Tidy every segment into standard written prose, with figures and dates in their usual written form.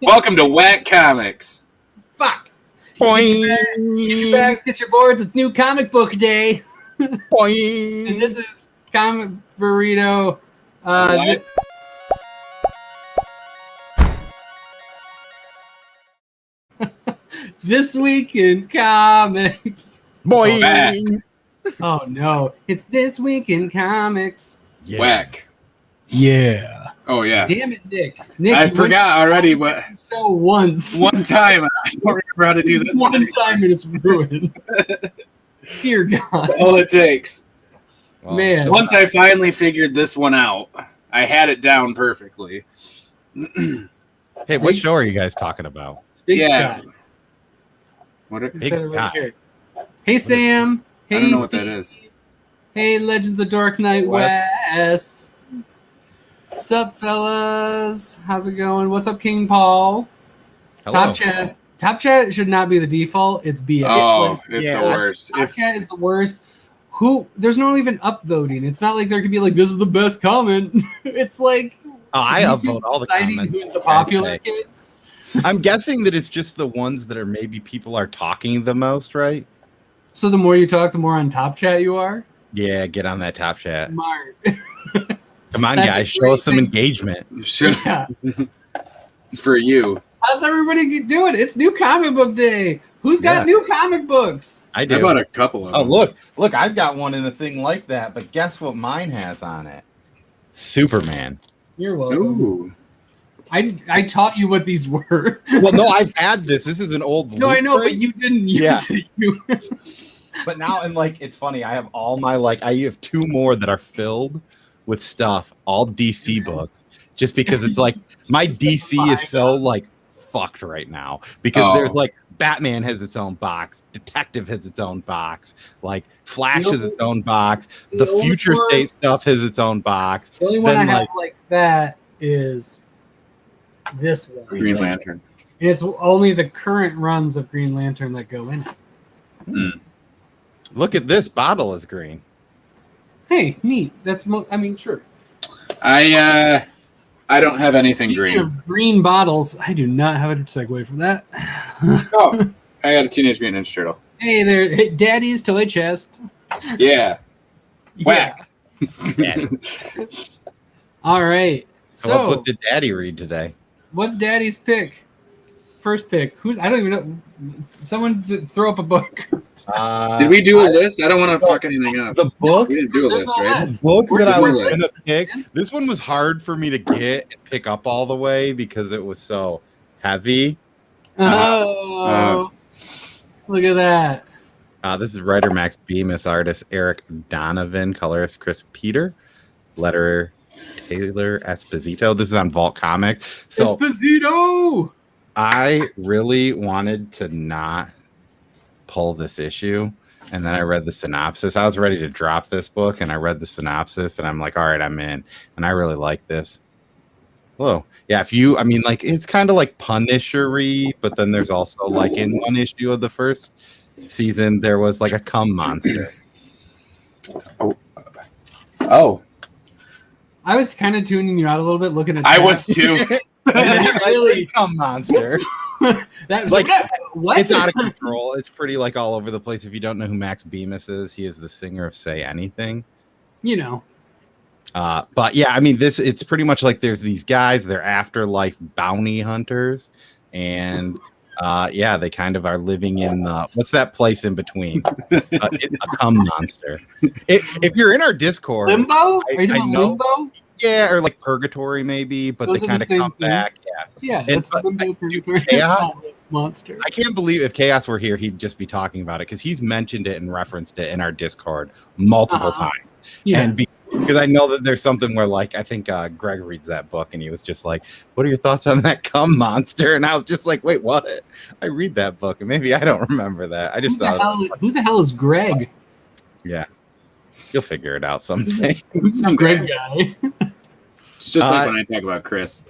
Welcome to Whack Comics. Fuck. Boing. Get your bags, get your boards. It's new comic book day. Boing. And this is Comic Burrito. This week in comics. Boing. Oh no, it's This Week in Comics. Yeah. Whack. Yeah. Oh, yeah. Damn it, Nick. Nick, I you forgot already, but went to the show once. one time. I don't remember how to do this. One time and it's ruined. Dear God. All it takes. Well, Man. Once I finally figured this one out, I had it down perfectly. Hey, what show are you guys talking about? Big Yeah. Sky. What? It Big said it right Sky. here. Hey, Sam. Hey, I don't know what Steve. that is. Hey, Legend of the Dark Knight What? Wes. Sup, fellas? How's it going? What's up, King Paul? Hello. Top chat. Top chat should not be the default. It's BS. Oh, Like, it's yeah. the worst. top chat is the worst. There's no even upvoting. It's not like there could be like, this is the best comment. It's like, Oh, I YouTube upvote all the deciding comments. who's the I popular say. kids. I'm guessing that it's just the ones that are maybe people are talking the most, right? So the more you talk, the more on top chat you are. Yeah, get on that top chat. Smart. Come on, That's a guys, show great us some thing. engagement. Sure. Yeah. It's for you. How's everybody doing? It's new comic book day. Who's got Yeah. new comic books? I I do. bought a couple of Oh, them. look, I've got one in a thing like that, but guess what mine has on it? Superman. You're welcome. Ooh. I taught you what these were. Well, no, I've had this. This is an old No, I know, Blu-ray. but you didn't use Yeah. it. You But now, and like, it's funny. I have all my I have two more that are filled with stuff, all DC books, just because it's like my DC is so like fucked right now because Oh. there's like Batman has its own box, Detective has its own box, like Flash has its own box, the only Future one- State stuff has its own box. The only one Then, I have like that is this one. Green Lantern. And it's only the current runs of Green Lantern that go in it. Look at this bottle is green. Hey, neat. That's sure. I don't have anything Speaking green. of green bottles, I do not have a segue for that. Oh, I got a Teenage Mutant Ninja Turtle. Hey there, hey, Daddy's toy chest. Yeah. Whack. Daddy. All right. So, what So, book did Daddy read today? what's Daddy's pick? First pick. I don't even know. Someone throw up a book. Did we do a list? I don't want to fuck anything up. The book? We didn't do a There's list, no right? list. Book Where's that I your was list? gonna pick. This one was hard for me to get and pick up all the way because it was so heavy. Oh, look at that. This is writer Max Bemis, artist Eric Donovan, colorist Chris Peter, letterer Taylor Esposito. This is on Vault Comics. So Esposito. I really wanted to not pull this issue. And then I read the synopsis. I was ready to drop this book, and I read the synopsis, and I'm like, all right, I'm in. And I really like this. Whoa. Yeah, it's kind of like Punisher-y, but then there's also, like, in one issue of the first season, there was, like, a cum monster. Oh, I was kind of tuning you out a little bit, looking at. I that. was too. Really? Cum monster. That was Like, what? It's out of control. It's pretty, like, all over the place. If you don't know who Max Bemis is, he is the singer of Say Anything. You know. But yeah, it's pretty much like there's these guys, they're afterlife bounty hunters, and they kind of are living in what's that place in between? It's a cum monster. If you're in our Discord, Limbo? Are you I doing know. Limbo? yeah, or like purgatory maybe, but Those they are kind the of same come thing. back. Yeah, And- that's the Limbo Purgatory Chaos? monster. I can't believe if Chaos were here, he'd just be talking about it because he's mentioned it and referenced it in our Discord multiple times. Yeah. And because I know that there's something where, like, I think Greg reads that book and he was just like, what are your thoughts on that cum monster? And I was just like, wait, what? I read that book and maybe I don't remember that. I just thought, Who the hell is Greg? yeah, you'll figure it out someday. Who's this Greg guy? It's just like when I talk about Chris.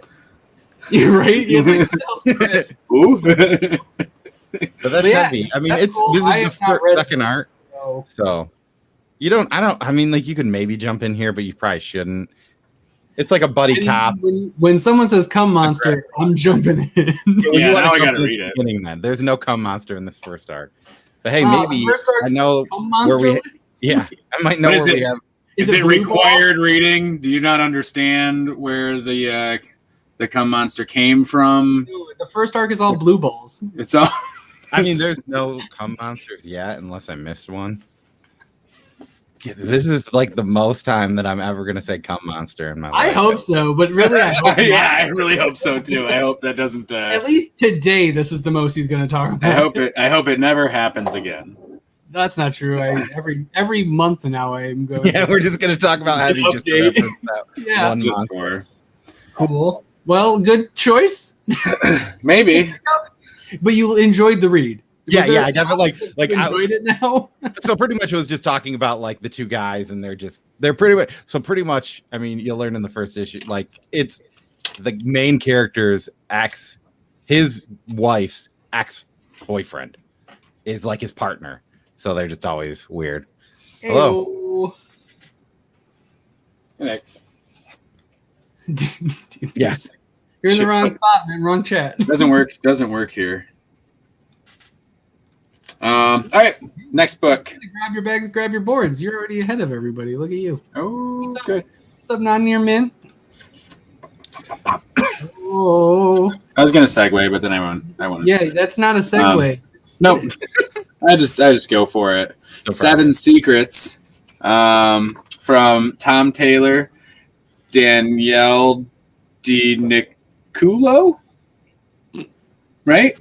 You're right. It's like, who the hell's Chris? Ooh. But that's Yeah, heavy. I mean, that's cool. this I is have the not read second art. So, So you don't, like, you can maybe jump in here, but you probably shouldn't. It's like a buddy cop. When someone says "cum monster," I'm jumping in. Yeah, now I gotta read it. Then. There's no cum monster in this first arc. But hey, The maybe first arc's I know cum monster where we. list? Yeah, I might know What is where it? we have. Is it blue required reading? Do you not understand where the cum monster came from? No, the first arc is all blue balls. It's all. I mean, there's no cum monsters yet, unless I missed one. This is like the most time that I'm ever gonna say cum monster in my life. I hope so, but really, I hope Yeah, not. I really hope so too. I hope that doesn't. At least today, this is the most he's going to talk about. I hope it never happens again. That's not true. Every month now I'm going. Yeah, we're just gonna talk about having just to reference that Yeah. one Just monster. Cool. Well, good choice. Maybe. But you enjoyed the read. Yeah, I definitely like enjoyed it now. So pretty much it was just talking about like the two guys, and they're pretty much. I mean, you'll learn in the first issue, like it's the main character's his wife's ex-boyfriend is like his partner, so they're just always weird. Hello. Dude, Yeah. you're in the wrong spot, man. Wrong chat. Doesn't work here. All right, next book. Grab your bags, grab your boards. You're already ahead of everybody. Look at you. Oh, good. What's up, not near mint? Oh, I was gonna segue, but then I won't. yeah, that's not a segue. Nope. I just go for it. No problem. 7 Secrets, from Tom Taylor, Danielle DiNiculo, right?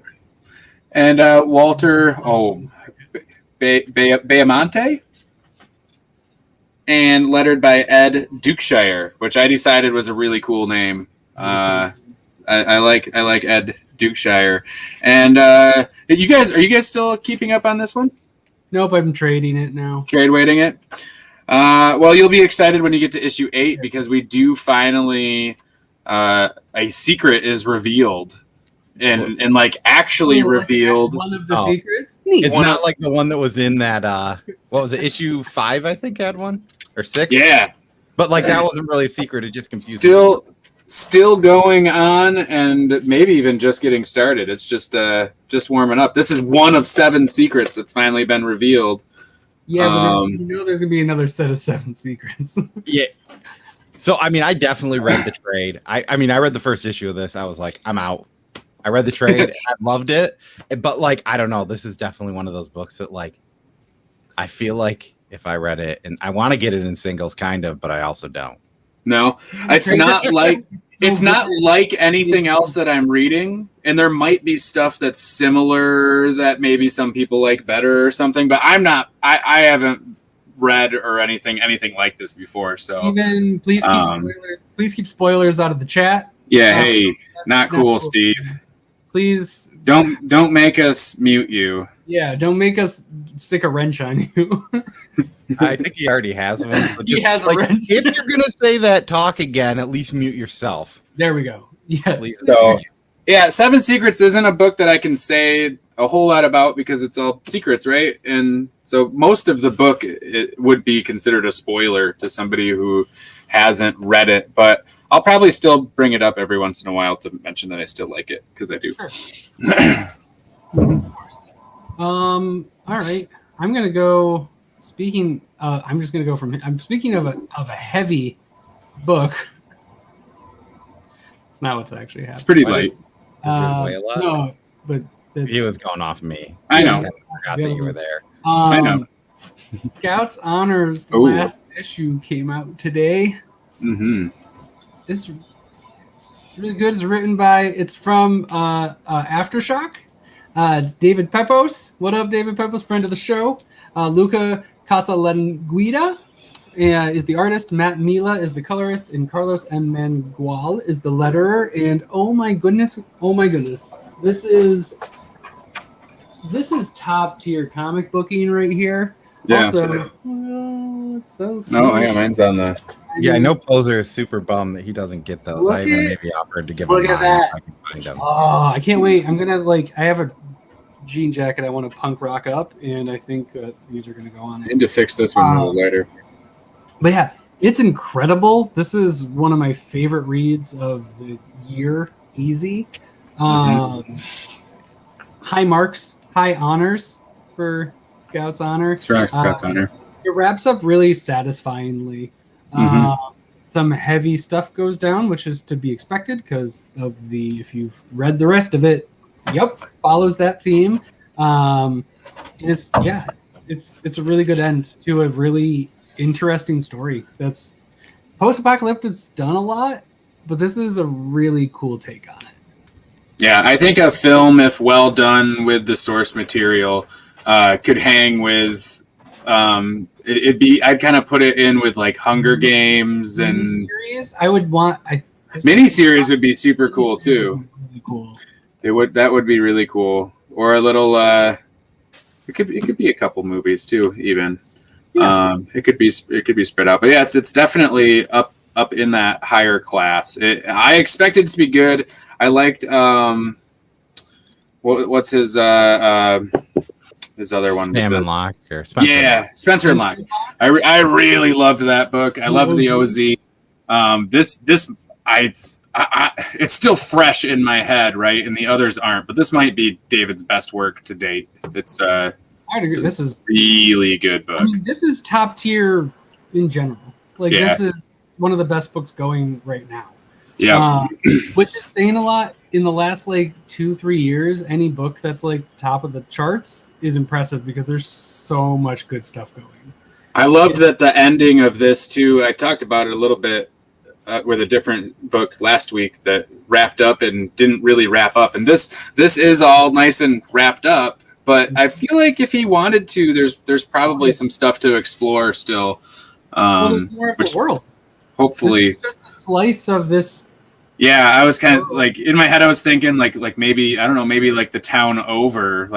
And Walter Bayamonte, and lettered by Ed Dukeshire, which I decided was a really cool name. I like Ed Dukeshire. And are you guys still keeping up on this one? Nope, I'm trading it now. Trade waiting it. Well, you'll be excited when you get to issue 8 because we do finally a secret is revealed. And like actually revealed one of the secrets. It's not like the one that was in that what was it, issue 5, I think had one, or 6. Yeah, but like that wasn't really a secret. It just confused me. Still going on, and maybe even just getting started. It's just warming up. This is one of 7 secrets that's finally been revealed. Yeah, but you know there's gonna be another set of 7 secrets. Yeah. So I mean, I definitely read the trade. I mean, I read the first issue of this. I was like, I'm out. I read the trade. I loved it, but like, I don't know. This is definitely one of those books that like, I feel like if I read it, and I want to get it in singles, kind of, but I also don't. No, it's not like anything else that I'm reading, and there might be stuff that's similar that maybe some people like better or something, but I'm not. I haven't read or anything like this before. So Steven, please keep spoilers. Please keep spoilers out of the chat. Yeah, hey, not cool, Steve. Please don't make us mute you. Yeah, don't make us stick a wrench on you. I think he already has one. So He has a like, wrench. if you're gonna say that talk again, at least mute yourself. There we go. Yes. Please. So, yeah, 7 Secrets isn't a book that I can say a whole lot about because it's all secrets, right? And so most of the book it would be considered a spoiler to somebody who hasn't read it, but I'll probably still bring it up every once in a while to mention that I still like it because I do. Sure. All right. I'm gonna go. I'm just gonna go from. I'm speaking of a heavy book. It's not what's actually happening. It's pretty light. No, but He was going off me. I know. I forgot that you were there. I know. Scouts Honors, the Ooh. last issue came out today. Mm-hmm. It's really good. It's from Aftershock. It's David Pepos. What up, David Pepos, friend of the show. Luca Casalanguida is the artist. Matt Mila is the colorist, and Carlos M. Mangual is the letterer. And oh my goodness, this is top tier comic booking right here. Yeah. Also, it's so cool. Oh, yeah, mine's on the. Yeah, I know Poser is super bummed that he doesn't get those. I even maybe offered to give him Look at mine that. if I can find them. Oh, I can't wait. I'm gonna I have a jean jacket I want to punk rock up, and I think these are gonna go on I it. need to fix this one a little later. But yeah, It's incredible. This is one of my favorite reads of the year. Easy. High marks, high honors for Scout's Honor. Scout's Honor. It wraps up really satisfyingly. Some heavy stuff goes down, which is to be expected because of if you've read the rest of it, follows that theme. And it's a really good end to a really interesting story. That's post-apocalyptic's done a lot, but this is a really cool take on it. Yeah, I think a film, if well done with the source material, could hang with. I'd kind of put it in with like Hunger Games and miniseries. I would want. Miniseries would be super cool too. Really cool. That would be really cool. Or a little. It could be a couple movies too, even. Yeah. It could be spread out, but yeah, it's definitely up in that higher class. I expected it to be good. I liked what's his other one? Sam and Locke or Spencer. Yeah, Spencer and Locke. I really loved that book. I loved the OZ. It's still fresh in my head, right? And the others aren't, but this might be David's best work to date. I'd agree. This is really good book. I mean, this is top tier in general. This is one of the best books going right now. Yeah. Which is saying a lot. In the last 2-3 years, any book that's top of the charts is impressive because there's so much good stuff going. I loved that the ending of this too. I talked about it a little bit with a different book last week that wrapped up and didn't really wrap up. And this is all nice and wrapped up. But I feel like if he wanted to, there's probably some stuff to explore still. There's more of the world. Hopefully, this is just a slice of this. Yeah, I was kind of in my head. I was thinking like maybe I don't know, maybe the town over,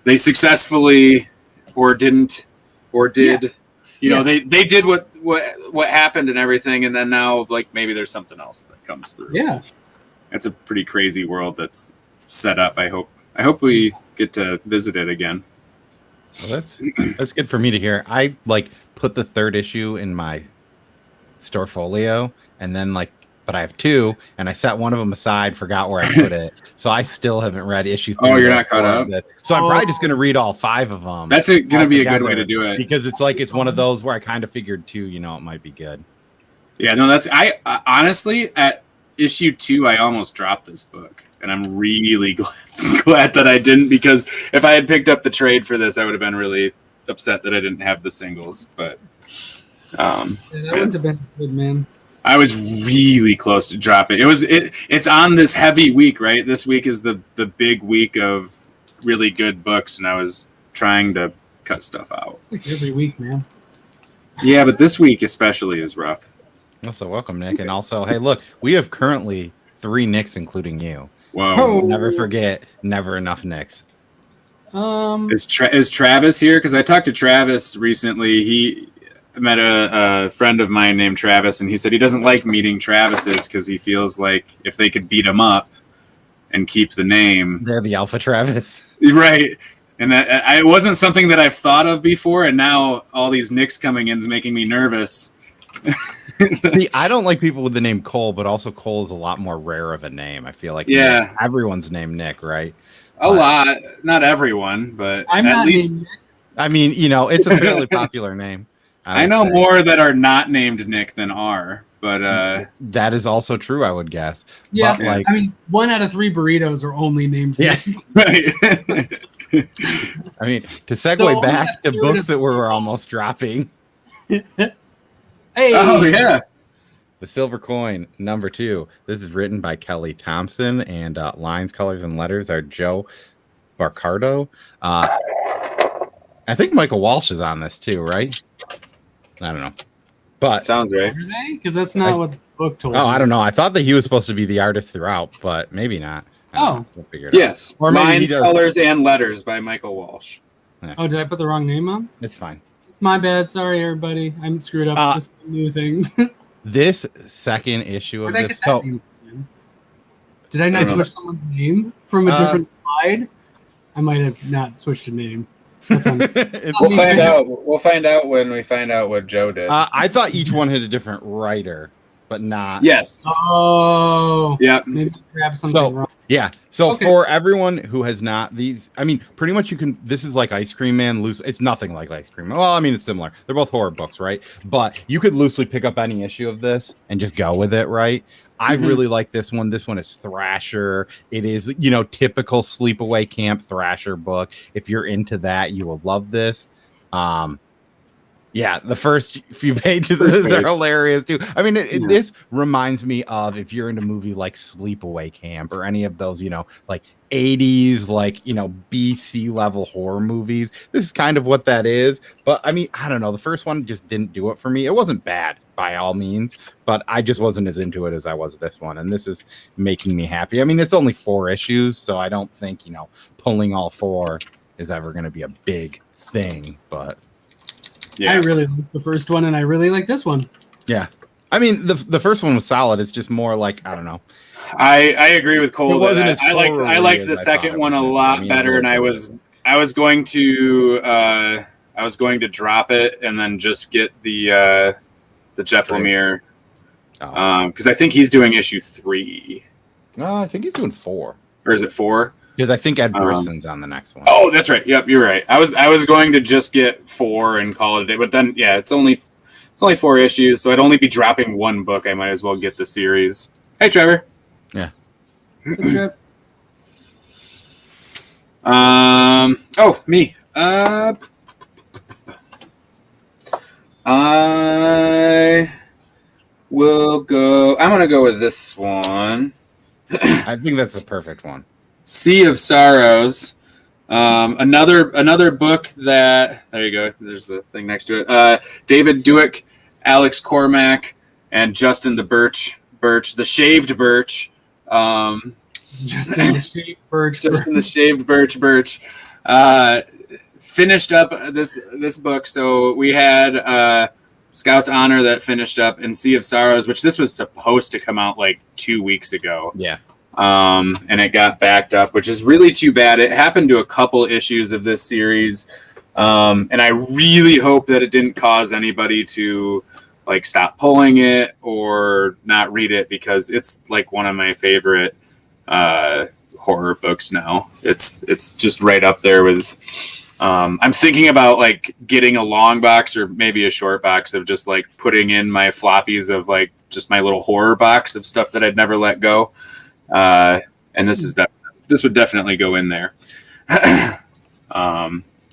they successfully or didn't or did, they did what happened and everything, and then now maybe there's something else that comes through. Yeah, it's a pretty crazy world that's set up. I hope we get to visit it again. Well, that's good for me to hear. I put the 3rd issue in my storefolio, and then but I have 2, and I set one of them aside, forgot where I put it, so I still haven't read issue 3. Oh, you're not caught up. So I'm probably just going to read all 5 of them. That's going to be a good way to do it because it's one of those where I kind of figured too, it might be good. Yeah, no, I honestly at issue 2 I almost dropped this book. And I'm really glad that I didn't, because if I had picked up the trade for this, I would have been really upset that I didn't have the singles. But that would have been good, man. I was really close to dropping. It's on this heavy week, right? This week is the big week of really good books, and I was trying to cut stuff out. It's every week, man. Yeah, but this week especially is rough. Also, welcome, Nick, and also, hey, look, we have currently 3 Nicks, including you. Whoa! Oh. Never forget, never enough Nicks. Is Travis here? Because I talked to Travis recently. He met a friend of mine named Travis, and he said he doesn't like meeting Travises because he feels like if they could beat him up and keep the name, they're the Alpha Travis, right? And that it wasn't something that I've thought of before, and now all these Nicks coming in is making me nervous. See, I don't like people with the name Cole, but also Cole is a lot more rare of a name. I feel like Nick, everyone's named Nick, right? A lot, not everyone, but I'm at least. I mean, it's a fairly popular name. I know more that are not named Nick than are, but that is also true, I would guess. Yeah, but, 1 out of 3 burritos are only named Nick. Right. I mean, to segue back to books that we're almost dropping. Hey. Oh yeah. The Silver Coin, number 2. This is written by Kelly Thompson, and lines, colors, and letters are Joe Barcardo. I think Michael Walsh is on this too, right? I don't know, but sounds right. Because that's not what the book told. Oh, I don't know. I thought that he was supposed to be the artist throughout, but maybe not. Oh, we'll figure it yes. out. Or Lines, colors, and letters by Michael Walsh. Yeah. Oh, did I put the wrong name on? It's fine. It's my bad. Sorry, everybody. I'm screwed up. This new thing. This second issue of this. Did I not switch someone's name from a different slide? I might have not switched a name. That's on. We'll find out. We'll find out when we find out what Joe did. I thought each one had a different writer, but not. Yes. Oh. Yeah. Maybe grab something wrong. Yeah. So Okay. for everyone who has not these, I mean, pretty much you can. This is like Ice Cream Man. Loose. It's nothing like Ice Cream Man. Well, I mean, it's similar. They're both horror books, right? But you could loosely pick up any issue of this and just go with it, right? I really like this one. This one is Thrasher. It is, typical sleepaway camp Thrasher book. If you're into that, you will love this. Yeah, the first few pages are hilarious too. I mean, this reminds me of if you're into a movie like Sleepaway Camp or any of those, like 80s, like, BC level horror movies. This is kind of what that is. But I mean, I don't know. The first one just didn't do it for me. It wasn't bad by all means, but I just wasn't as into it as I was this one. And this is making me happy. I mean, it's only 4 issues, so I don't think, pulling all 4 is ever going to be a big thing, but. Yeah. I really like the first one, and I really like this one. Yeah. I mean, the first one was solid. It's just more like, I don't know. I agree with Cole. It wasn't as I liked the second one a lot better, and I was going to drop it and then just get the Jeff Lemire because I think he's doing issue 3. No, I think he's doing 4. Or is it 4? Because I think Ed Brisson's on the next one. Oh, that's right. Yep, you're right. I was going to just get 4 and call it a day, but then it's only 4 issues, so I'd only be dropping 1 book. I might as well get the series. Hey, Trevor. Yeah. What's up, Trev? Oh, me. I will go. I'm gonna go with this one. I think that's the perfect one. Sea of Sorrows. Another book that there you go. There's the thing next to it. David Duick, Alex Cormack, and Justin the the Shaved Birch. Justin the Shaved Birch. Justin the Shaved Birch. Finished up this book. So we had Scout's Honor that finished up, and Sea of Sorrows, which this was supposed to come out like 2 weeks ago. Yeah. And it got backed up, which is really too bad. It happened to a couple issues of this series. And I really hope that it didn't cause anybody to like stop pulling it or not read it, because it's like one of my favorite horror books now. It's just right up there with I'm thinking about like getting a long box or maybe a short box of just like putting in my floppies of like just my little horror box of stuff that I'd never let go. And this would definitely go in there.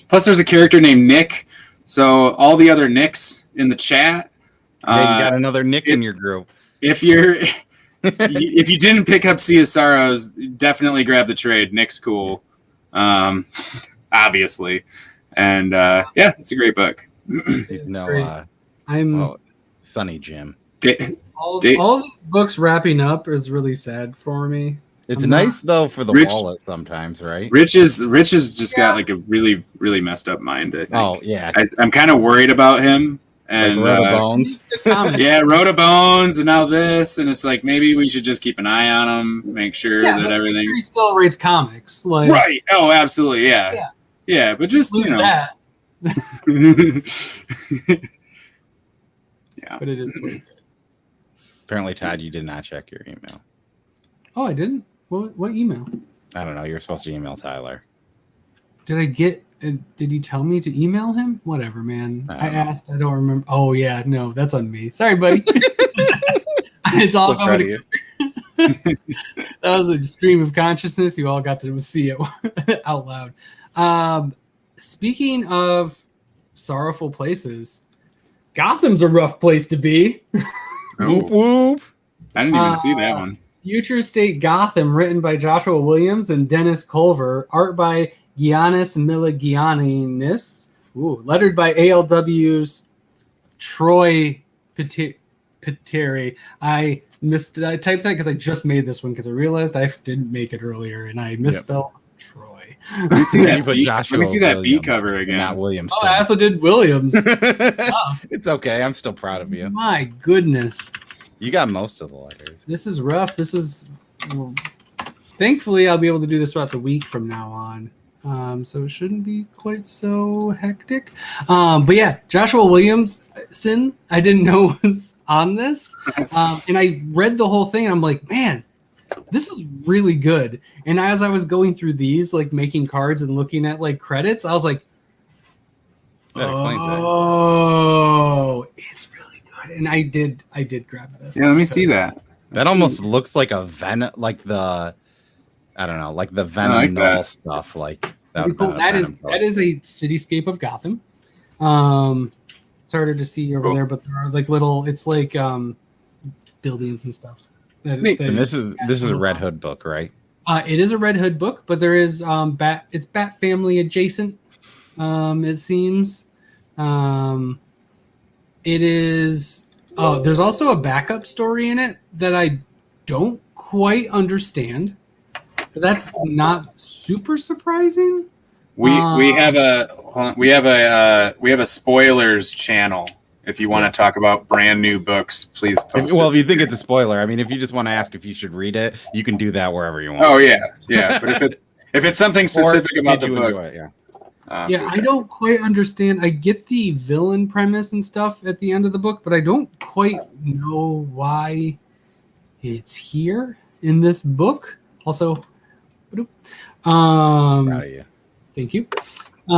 Plus there's a character named Nick. So all the other Nicks in the chat. Yeah, you got another Nick in your group. If you didn't pick up Sea of Sorrows, definitely grab the trade. Nick's cool. Obviously. And it's a great book. He's Sunny Jim. All these books wrapping up is really sad for me. It's nice though for the wallet sometimes, right? Rich has just got like a really, really messed up mind, I think. Oh yeah. I'm kind of worried about him. And like Rhoda Bones. Rhoda Bones, and now this, and it's like maybe we should just keep an eye on him, make sure that everything's he still reads comics, like right. Oh, absolutely, yeah. But just lose that. Yeah, but it is pretty good. Apparently, Todd, you did not check your email. Oh, I didn't. What email? I don't know. You're supposed to email Tyler. Did I get? Did you tell me to email him? Whatever, man. I asked. I don't remember. Oh yeah, no, that's on me. Sorry, buddy. It's all about you. That was a stream of consciousness. You all got to see it out loud. Speaking of sorrowful places, Gotham's a rough place to be. Whoop whoop. I didn't even see that one. Future State Gotham, written by Joshua Williams and Dennis Culver, art by Giannis Miligianis, lettered by ALW's Troy Peteri. I typed that because I just made this one because I realized I didn't make it earlier and I misspelled Troy. Let me see that B cover again. Not Williams. Oh, I also did Williams. It's okay. I'm still proud of you. My goodness. You got most of the letters. This is rough. Thankfully, I'll be able to do this throughout the week from now on. so it shouldn't be quite so hectic. But yeah, Joshua Williamson, I didn't know was on this, and I read the whole thing, and I'm like, man, this is really good. And as I was going through these, like making cards and looking at like credits, I was like, oh, it's really good. And I did grab this. Yeah, let me see that. That almost looks like a Venom, like the, I don't know, like the Venom like Null that. stuff. Like cool. That is a cityscape of Gotham. It's harder to see over there, but there are like little. It's like buildings and stuff. And this is a Red Hood book, right? It is a Red Hood book, but there is it's Bat Family adjacent. It seems. It is. Oh, there's also a backup story in it that I don't quite understand. But that's not super surprising. We have a spoilers channel. If you want to talk about brand new books, please post if you think it's a spoiler, I mean, if you just want to ask if you should read it, you can do that wherever you want. Oh yeah. But if it's something specific about the book, I don't quite understand. I get the villain premise and stuff at the end of the book, but I don't quite know why it's here in this book. Also, proud of you. Thank you. So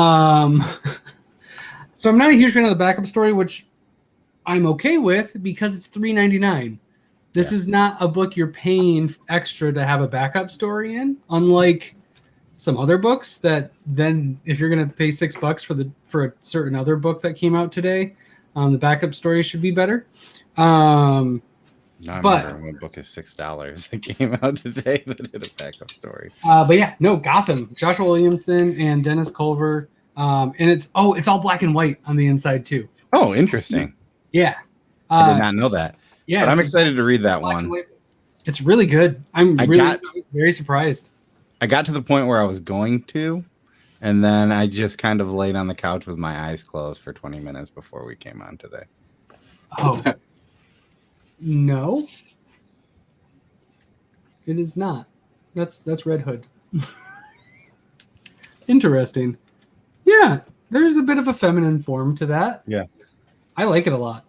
I'm not a huge fan of the backup story, which I'm okay with because it's $3.99. This is not a book you're paying extra to have a backup story in, unlike some other books that then if you're going to pay $6 for a certain other book that came out today, the backup story should be better. No, but one book is $6 that came out today that did a backup story. But yeah, no, Gotham, Joshua Williamson and Dennis Culver. And it's all black and white on the inside too. Oh, interesting. Yeah. I did not know that. Yeah. But I'm excited to read that one. It's really good. I was very surprised. I got to the point where I was going to, and then I just kind of laid on the couch with my eyes closed for 20 minutes before we came on today. Oh. No. It is not. That's Red Hood. Interesting. Yeah, there's a bit of a feminine form to that. Yeah. I like it a lot.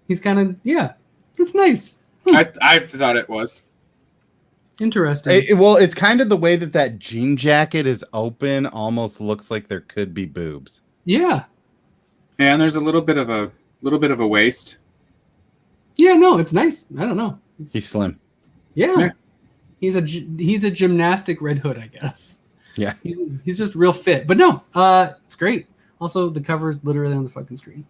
He's kind of, it's nice. I thought it was. Interesting. It's kind of the way that jean jacket is open, almost looks like there could be boobs. Yeah. Yeah, and there's a little bit of a waist. Yeah, no, it's nice. I don't know. He's slim. Yeah. He's a gymnastic Red Hood, I guess. Yeah. He's just real fit. But no, it's great. Also, the cover is literally on the fucking screen.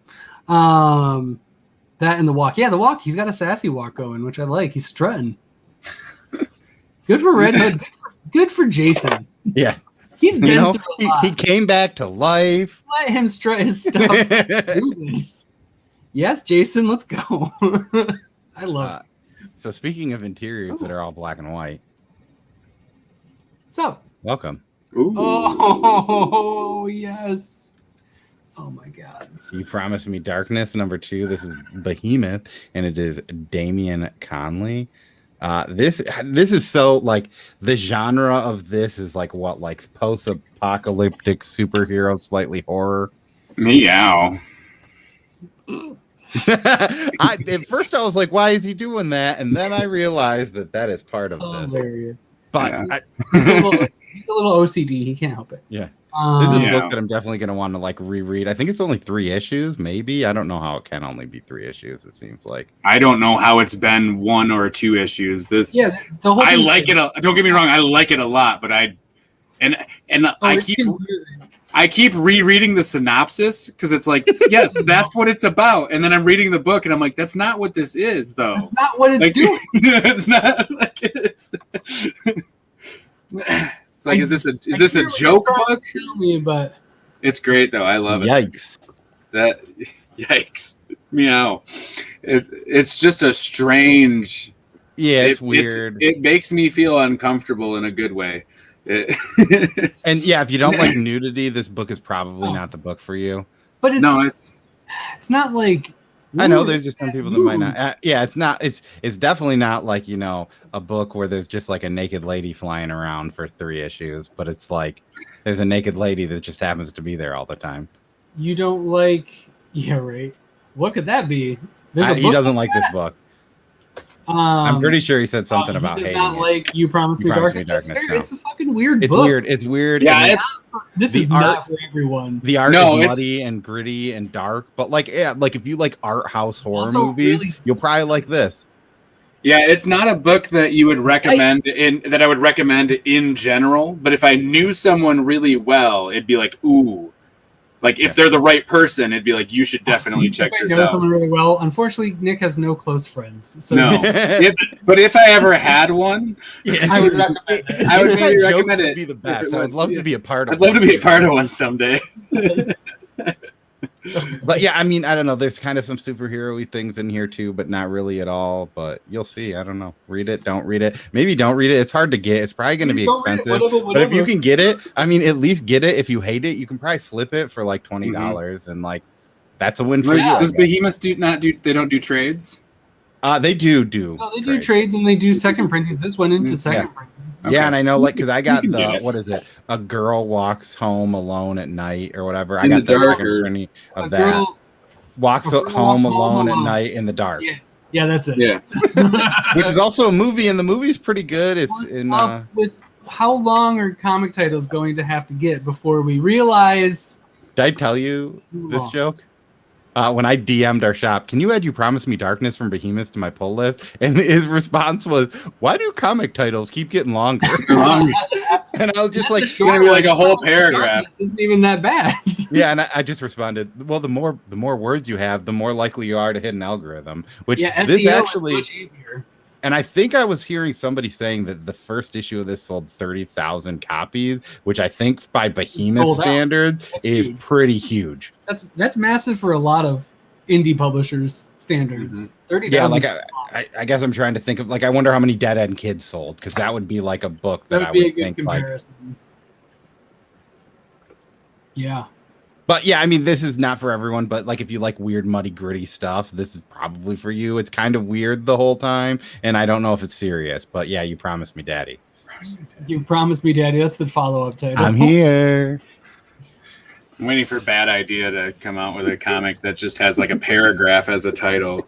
That and the walk. Yeah, the walk. He's got a sassy walk going, which I like. He's strutting. Good for Red Hood. Good for Jason. Yeah. He's been through a lot. He came back to life. Let him strut his stuff. Do this. Yes, Jason, let's go. I love it. So speaking of interiors that are all black and white. So. Welcome. Ooh. Oh, yes. Oh, my God. You promised me darkness. Number 2, this is Behemoth, and it is Damian Conley. This is so like the genre of this is like what, like post-apocalyptic superhero, slightly horror. Meow. At first I was like, why is he doing that? And then I realized that is part of this. Hilarious. But he's a little OCD. He can't help it. Yeah. This is a book that I'm definitely going to want to like reread. I think it's only 3 issues, maybe. I don't know how it can only be 3 issues. It seems like I don't know how it's been 1 or 2 issues. The whole I like it. Don't get me wrong, I like it a lot, but I keep rereading the synopsis because it's like, yes, that's what it's about, and then I'm reading the book and I'm like, that's not what this is, though. That's not what it's doing. It's not like it's. It's like, is this a joke book? Tell me, but it's great though. I love it. Yikes! Meow. It's just a strange. Yeah, it's weird. It makes me feel uncomfortable in a good way. And yeah, if you don't like nudity, this book is probably not the book for you. But it's not like I know there's just some people that might not. Yeah, it's not. It's definitely not like, you know, a book where there's just like a naked lady flying around for 3 issues, but it's like there's a naked lady that just happens to be there all the time. You don't like? Yeah, right. What could that be? He doesn't like this book. I'm pretty sure he said something about he does hating not it. like You Promised Me Darkness. That's fair. No. It's a fucking weird It's book. weird. It's weird. Yeah, this is not for everyone. The art is muddy and gritty and dark, but like, yeah, like if you like art house horror movies, you'll probably like this. Yeah, it's not a book that you would recommend I would recommend in general, but if I knew someone really well, it'd be like, ooh. Like, if they're the right person, it'd be like, you should definitely check this out. I know someone really well. Unfortunately, Nick has no close friends. So. No. But if I ever had one, I would recommend it. I would maybe recommend it. Be the best. I would love to be a part of it. I'd love to be a part of one someday. But yeah, I mean, I don't know. There's kind of some superhero-y things in here too, but not really at all. But you'll see. I don't know. Read it. Don't read it. Maybe don't read it. It's hard to get. It's probably going to be expensive. Whatever. But if you can get it, I mean, at least get it. If you hate it, you can probably flip it for like $20, and like that's a win for you. Does Behemoth They don't do trades? They do. No, they do trades and they do second printings. This went into second printing. Okay. Yeah, and I know, like, because I got what is it? A girl walks home alone at night or whatever. I got the second printing of that. Walks home alone at night in the dark. Yeah, that's it. Yeah, which is also a movie, and the movie's pretty good. It's with how long are comic titles going to have to get before we realize? Did I tell you this joke? When I DM'd our shop, can you add You Promised Me Darkness from Behemoth to my pull list? And his response was, why do comic titles keep getting longer? And I was just like, it's going to be like a whole paragraph. This isn't even that bad. Yeah, and I just responded, well, the more words you have, the more likely you are to hit an algorithm. Which this SEO actually is much easier. And I think I was hearing somebody saying that the first issue of this sold 30,000 copies, which I think by Behemoth standards is pretty huge. That's massive for a lot of indie publishers standards. 30,000. Yeah, like I guess I'm trying to think of, like, I wonder how many Dead End Kids sold, because that would be like a book that I would think comparison. Like. Yeah. But yeah, I mean, this is not for everyone, but like if you like weird, muddy, gritty stuff, this is probably for you. It's kind of weird the whole time, and I don't know if it's serious, but yeah, You Promised Me Daddy. You Promised Me Daddy. That's the follow-up title. I'm here. I'm waiting for Bad Idea to come out with a comic that just has like a paragraph as a title.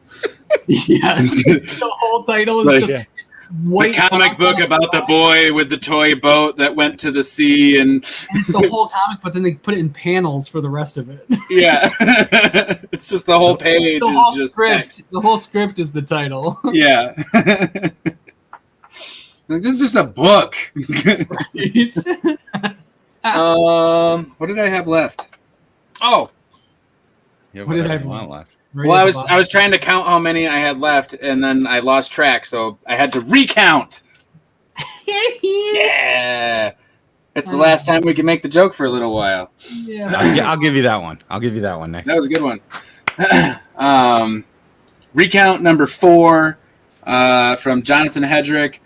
Yes. The whole title is like, just white. The comic book about the boy with the toy boat that went to the sea, and the whole comic, but then they put it in panels for the rest of it. Yeah. It's just the whole page the whole is just script. text. The whole script is the title. Yeah. Like, this is just a book. What did I have left? Oh. Yeah, what did I have left? Well, I was trying to count how many I had left, and then I lost track, so I had to recount. Yeah. It's the last time we can make the joke for a little while. Yeah. I'll give you that one. I'll give you that one, Nick. That was a good one. Recount number 4 from Jonathan Hedrick,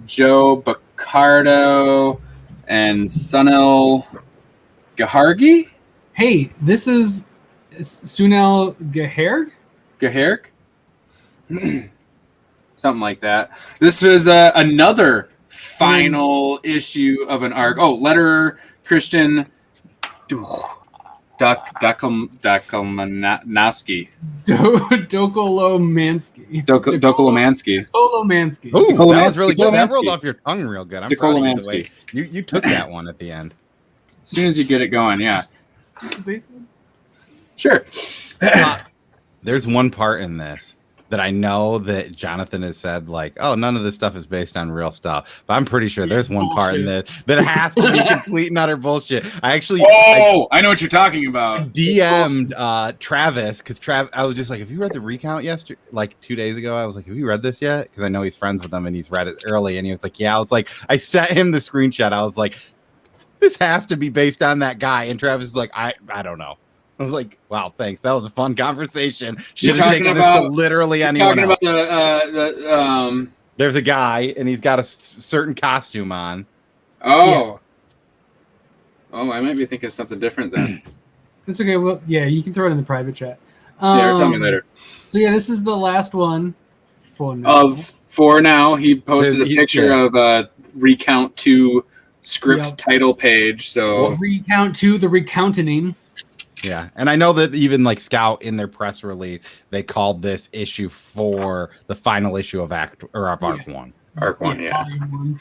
Joe Baccardo, and Sunil Gahargi. Hey, this is Sunil Gaharg? Something like that. This was another final issue of an arc. Oh, letterer Christian Dokolomansky. Dokolomansky. Ooh, that was really good. That rolled off your tongue real good. I'm proud of you. You took that one at the end. As soon as you get it going, yeah. Sure. There's one part in this that I know that Jonathan has said, like, oh, none of this stuff is based on real stuff. But I'm pretty sure there's one part in this that has to be complete and utter bullshit. I know what you're talking about. DM'd Travis, because I was just like, have you read the recount yesterday? Like 2 days ago, I was like, have you read this yet? Because I know he's friends with them and he's read it early. And he was like, yeah. I was like, I sent him the screenshot. I was like, this has to be based on that guy. And Travis was like, I don't know. I was like, wow, thanks. That was a fun conversation. Should have taken this to literally anyone else. There's a guy, and he's got a certain costume on. Oh. Yeah. Oh, I might be thinking of something different then. It's okay. Well, yeah, you can throw it in the private chat. Yeah, tell me later. So yeah, this is the last one for now. For now, he posted a picture Yeah. of Recount 2 script Yep. title page. So Recount 2, the recounting. Yeah, and I know that even like Scout in their press release, they called this issue 4 the final issue of Arc 1. Arc 1, yeah. Volume 1.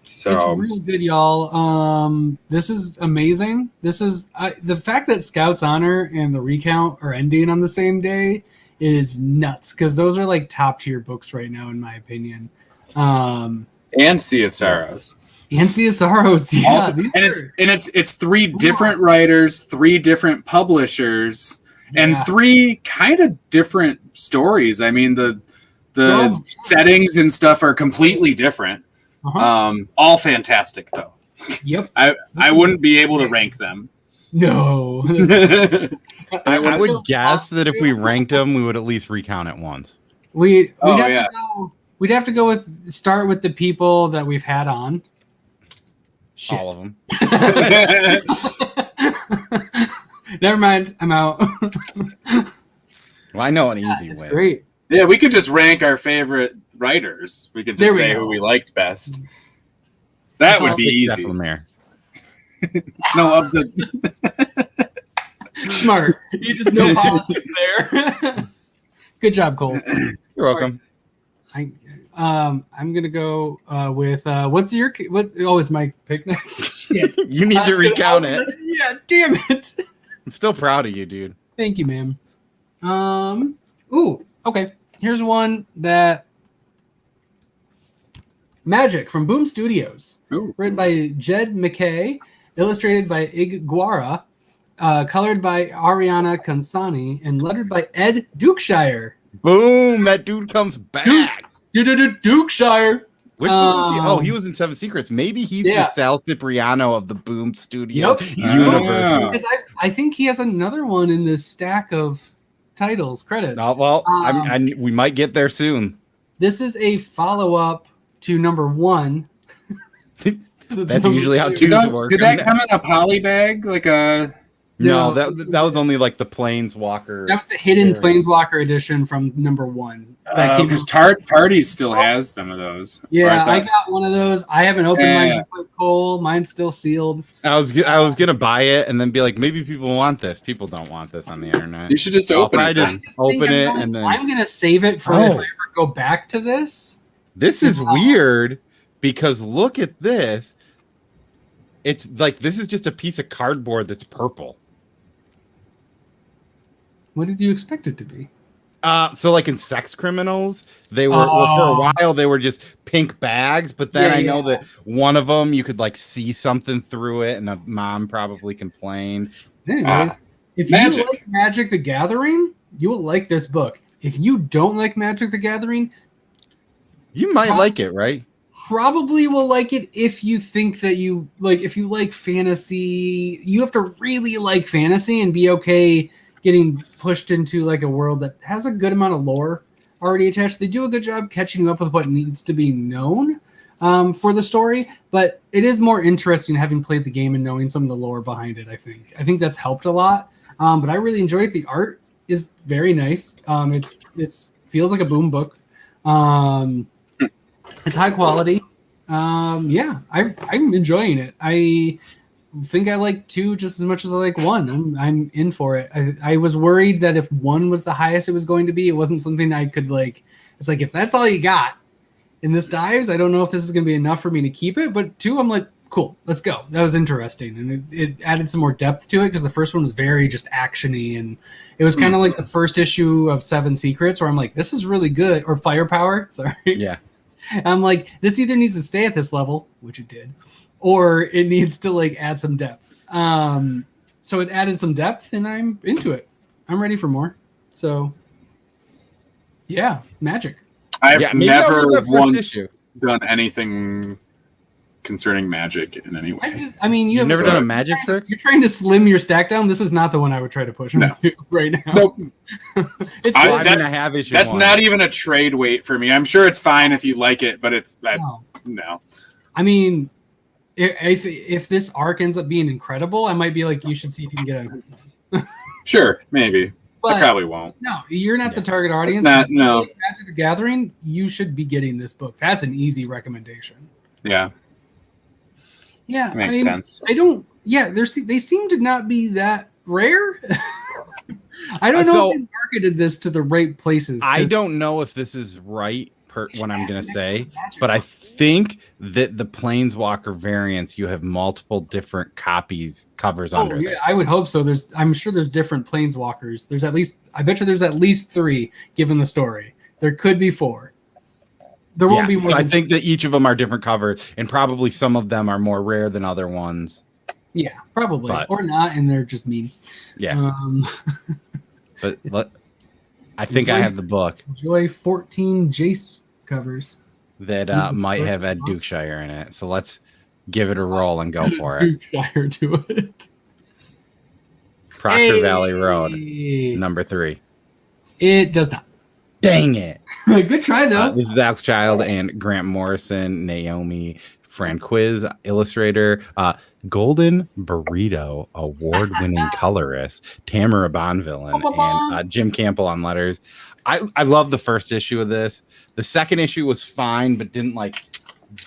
So It's real good, y'all. This is amazing. This is the fact that Scout's Honor and the Recount are ending on the same day is nuts, because those are like top tier books right now, in my opinion. and Sea of Sorrows. And Sea of Sorrows, yeah. It's 3 different writers, 3 different publishers, and 3 kind of different stories. I mean, the settings and stuff are completely different. All fantastic, though. Yep. I wouldn't be able to rank them. No. I would guess that if we ranked them, we would at least recount it once. We'd have to go start with the people that we've had on. Shit. All of them. Never mind. I'm out. Well, I know an easy It's way. great. Yeah, we could just rank our favorite writers. We could just say who we liked best. That would be easy. Lemire. No, of the Smart. You just know politics there. Good job, Cole. You're welcome. I'm gonna go with what's your it's my pick next. Shit. You need to recount it. Yeah, damn it. I'm still proud of you, dude. Thank you, ma'am. Okay. Here's one that Magic from Boom Studios. Ooh. Written by Jed McKay, illustrated by Ig Guara, colored by Ariana Kansani, and lettered by Ed Dukeshire. Boom! That dude comes back. Dukeshire. Which one is he? Oh, he was in Seven Secrets. Maybe he's the Sal Cipriano of the Boom Studios universe. Because I think he has another one in this stack of titles credits. Oh, well, we might get there soon. This is a follow-up to number 1. That's usually how 2s work. Did that come in a poly bag? Like a No, that was only like the Planeswalker. That was the hidden Planeswalker edition from number 1. Because Party still has some of those. Yeah, I got one of those. I haven't opened mine just like Cole. Mine's still sealed. I was gonna buy it and then be like, maybe people want this. People don't want this on the internet. You should just open it. I'm gonna save it for if I ever go back to this. This is weird because look at this. It's like this is just a piece of cardboard that's purple. What did you expect it to be? So like in Sex Criminals, they were for a while they were just pink bags, but then I know that one of them you could like see something through it, and a mom probably complained. Anyways, if you like Magic the Gathering, you will like this book. If you don't like Magic the Gathering, you might like it, right? Probably will like it if you think that you like. If you like fantasy, you have to really like fantasy and be okay getting pushed into like a world that has a good amount of lore already attached. They do a good job catching you up with what needs to be known for the story, but it is more interesting having played the game and knowing some of the lore behind it. I think that's helped a lot. But I really enjoy it. The art is very nice. It's feels like a Boom book. It's high quality. I'm enjoying it. I think I like 2 just as much as I like 1. I'm in for it. I was worried that if 1 was the highest it was going to be, it wasn't something I could like. It's like if that's all you got in this dives, I don't know if this is going to be enough for me to keep it. But 2, I'm like, cool, let's go. That was interesting, and it added some more depth to it because the first one was very just actiony, and it was kind of like the first issue of Seven Secrets, where I'm like, this is really good, or Firepower. Sorry, yeah. I'm like, this either needs to stay at this level, which it did, or it needs to like add some depth. So it added some depth, and I'm into it. I'm ready for more. So, yeah, Magic. I've never once done anything concerning Magic in any way. You've never done a Magic trick? You're trying to slim your stack down. This is not the one I would try to push right now. Nope. It's that's not even a trade weight for me. I'm sure it's fine if you like it, but it's no. I mean, if this arc ends up being incredible, I might be like, you should see if you can get it. Sure, maybe. But I probably won't. no, you're not the target audience. No. Magic the Gathering, you should be getting this book. That's an easy recommendation. Yeah. Yeah, That makes sense. I don't. Yeah, they seem to not be that rare. I don't know if they marketed this to the right places. I don't know if this is right what I'm going to say, but I think that the Planeswalker variants, you have multiple different covers under. Yeah, I would hope so. I'm sure there's different Planeswalkers. I bet you there's at least 3 given the story. There could be 4. There won't be more. So I think that each of them are different covers, and probably some of them are more rare than other ones. Yeah, probably. Or not, and they're just mean. Yeah. But I think I have the book. Enjoy 14 Jace covers. That might have Ed Dukeshire in it. So let's give it a roll and go for it. Dukeshire to it. Proctor Valley Road, number 3. It does not. Dang it. Good try, though. This is Alex Child and Grant Morrison, Naomi Franquiz, illustrator, Golden Burrito, award-winning colorist, Tamara Bonvillain, and Jim Campbell on letters. I love the first issue of this. The second issue was fine, but didn't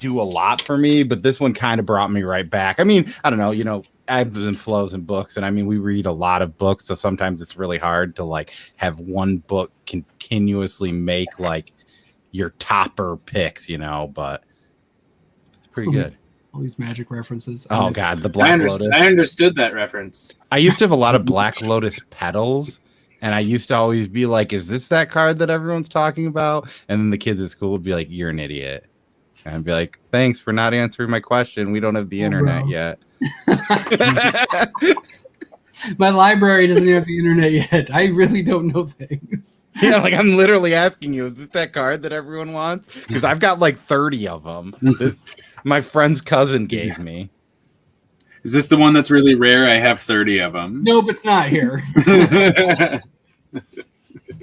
do a lot for me. But this one kind of brought me right back. I mean, I don't know, ebbs and flows in books, and I mean, we read a lot of books, so sometimes it's really hard to have one book continuously make your topper picks, but it's pretty good. All these magic references. Oh God, the Black Lotus. I understood that reference. I used to have a lot of Black Lotus petals, and I used to always be like, "Is this that card that everyone's talking about?" And then the kids at school would be like, "You're an idiot," and I'd be like, "Thanks for not answering my question. We don't have the internet yet." My library doesn't have the internet yet. I really don't know things. Yeah, I'm literally asking you, is this that card that everyone wants? Because I've got 30 of them. My friend's cousin gave me. Is this the one that's really rare? I have 30 of them. Nope, it's not here.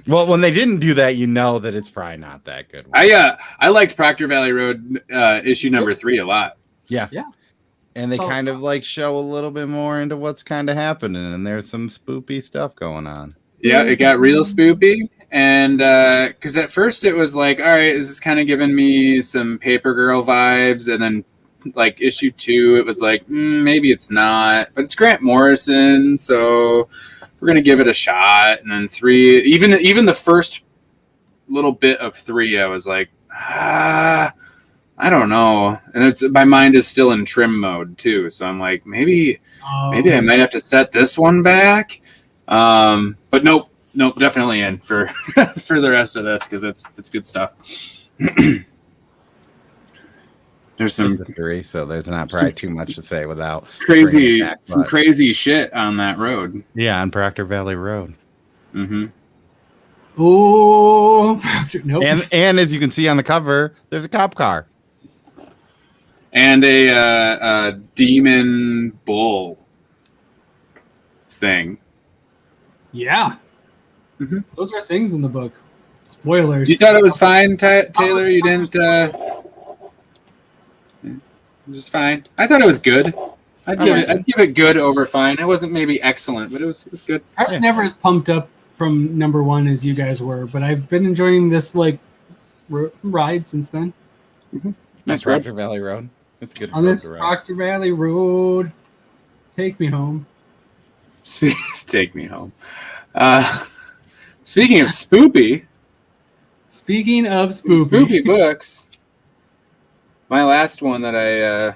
Well, when they didn't do that, that it's probably not that good. I liked Proctor Valley Road issue number 3 a lot. Yeah. And they kind of show a little bit more into what's kind of happening, and there's some spoopy stuff going on. Yeah, it got real spoopy, and because at first it was all right, this is kind of giving me some Paper Girl vibes, and then issue 2, it was maybe it's not, but it's Grant Morrison, so we're gonna give it a shot. And then 3, even the first little bit of 3, I was I don't know, and my mind is still in trim mode too, so I'm maybe I might have to set this one back. But nope, definitely in for for the rest of this because it's good stuff. There's some 3, so there's not probably too much to say without some crazy shit on that road. Yeah, on Proctor Valley Road. Mm-hmm. Oh, nope. And as you can see on the cover, there's a cop car. And a demon bull thing. Yeah. Mm-hmm. Those are things in the book. Spoilers. You thought it was fine, Taylor? You didn't... just fine. I thought it was good. I'd give it good over fine. It wasn't maybe excellent, but it was good. I was never as pumped up from number 1 as you guys were, but I've been enjoying this ride since then. Mm-hmm. Nice road. Proctor Valley Road. It's good. On this Proctor Valley Road, take me home. Take me home. Speaking of spoopy. Speaking of spoopy books, my last one that I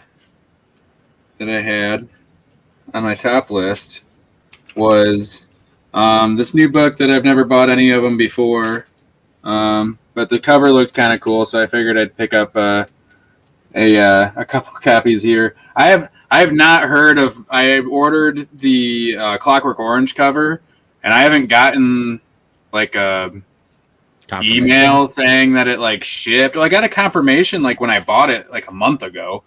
had on my top list was this new book that I've never bought any of them before, but the cover looked kind of cool, so I figured I'd pick up a couple copies here. I have not heard of. I ordered the Clockwork Orange cover, and I haven't gotten a email saying that it shipped. Well, I got a confirmation when I bought it a month ago,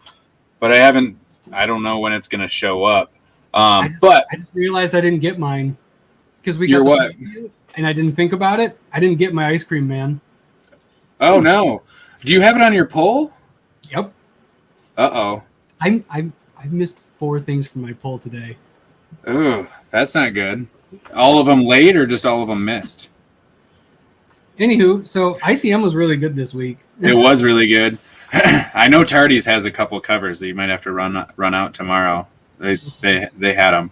but I haven't. I don't know when it's gonna show up. But I just realized I didn't get mine because we got what? And I didn't think about it. I didn't get my ice cream man. Oh no! Do you have it on your poll? Yep. Uh-oh. I missed 4 things from my poll today. Oh, that's not good. All of them late or just all of them missed? Anywho, so ICM was really good this week. It was really good. I know Tardy's has a couple covers that you might have to run out tomorrow. They had them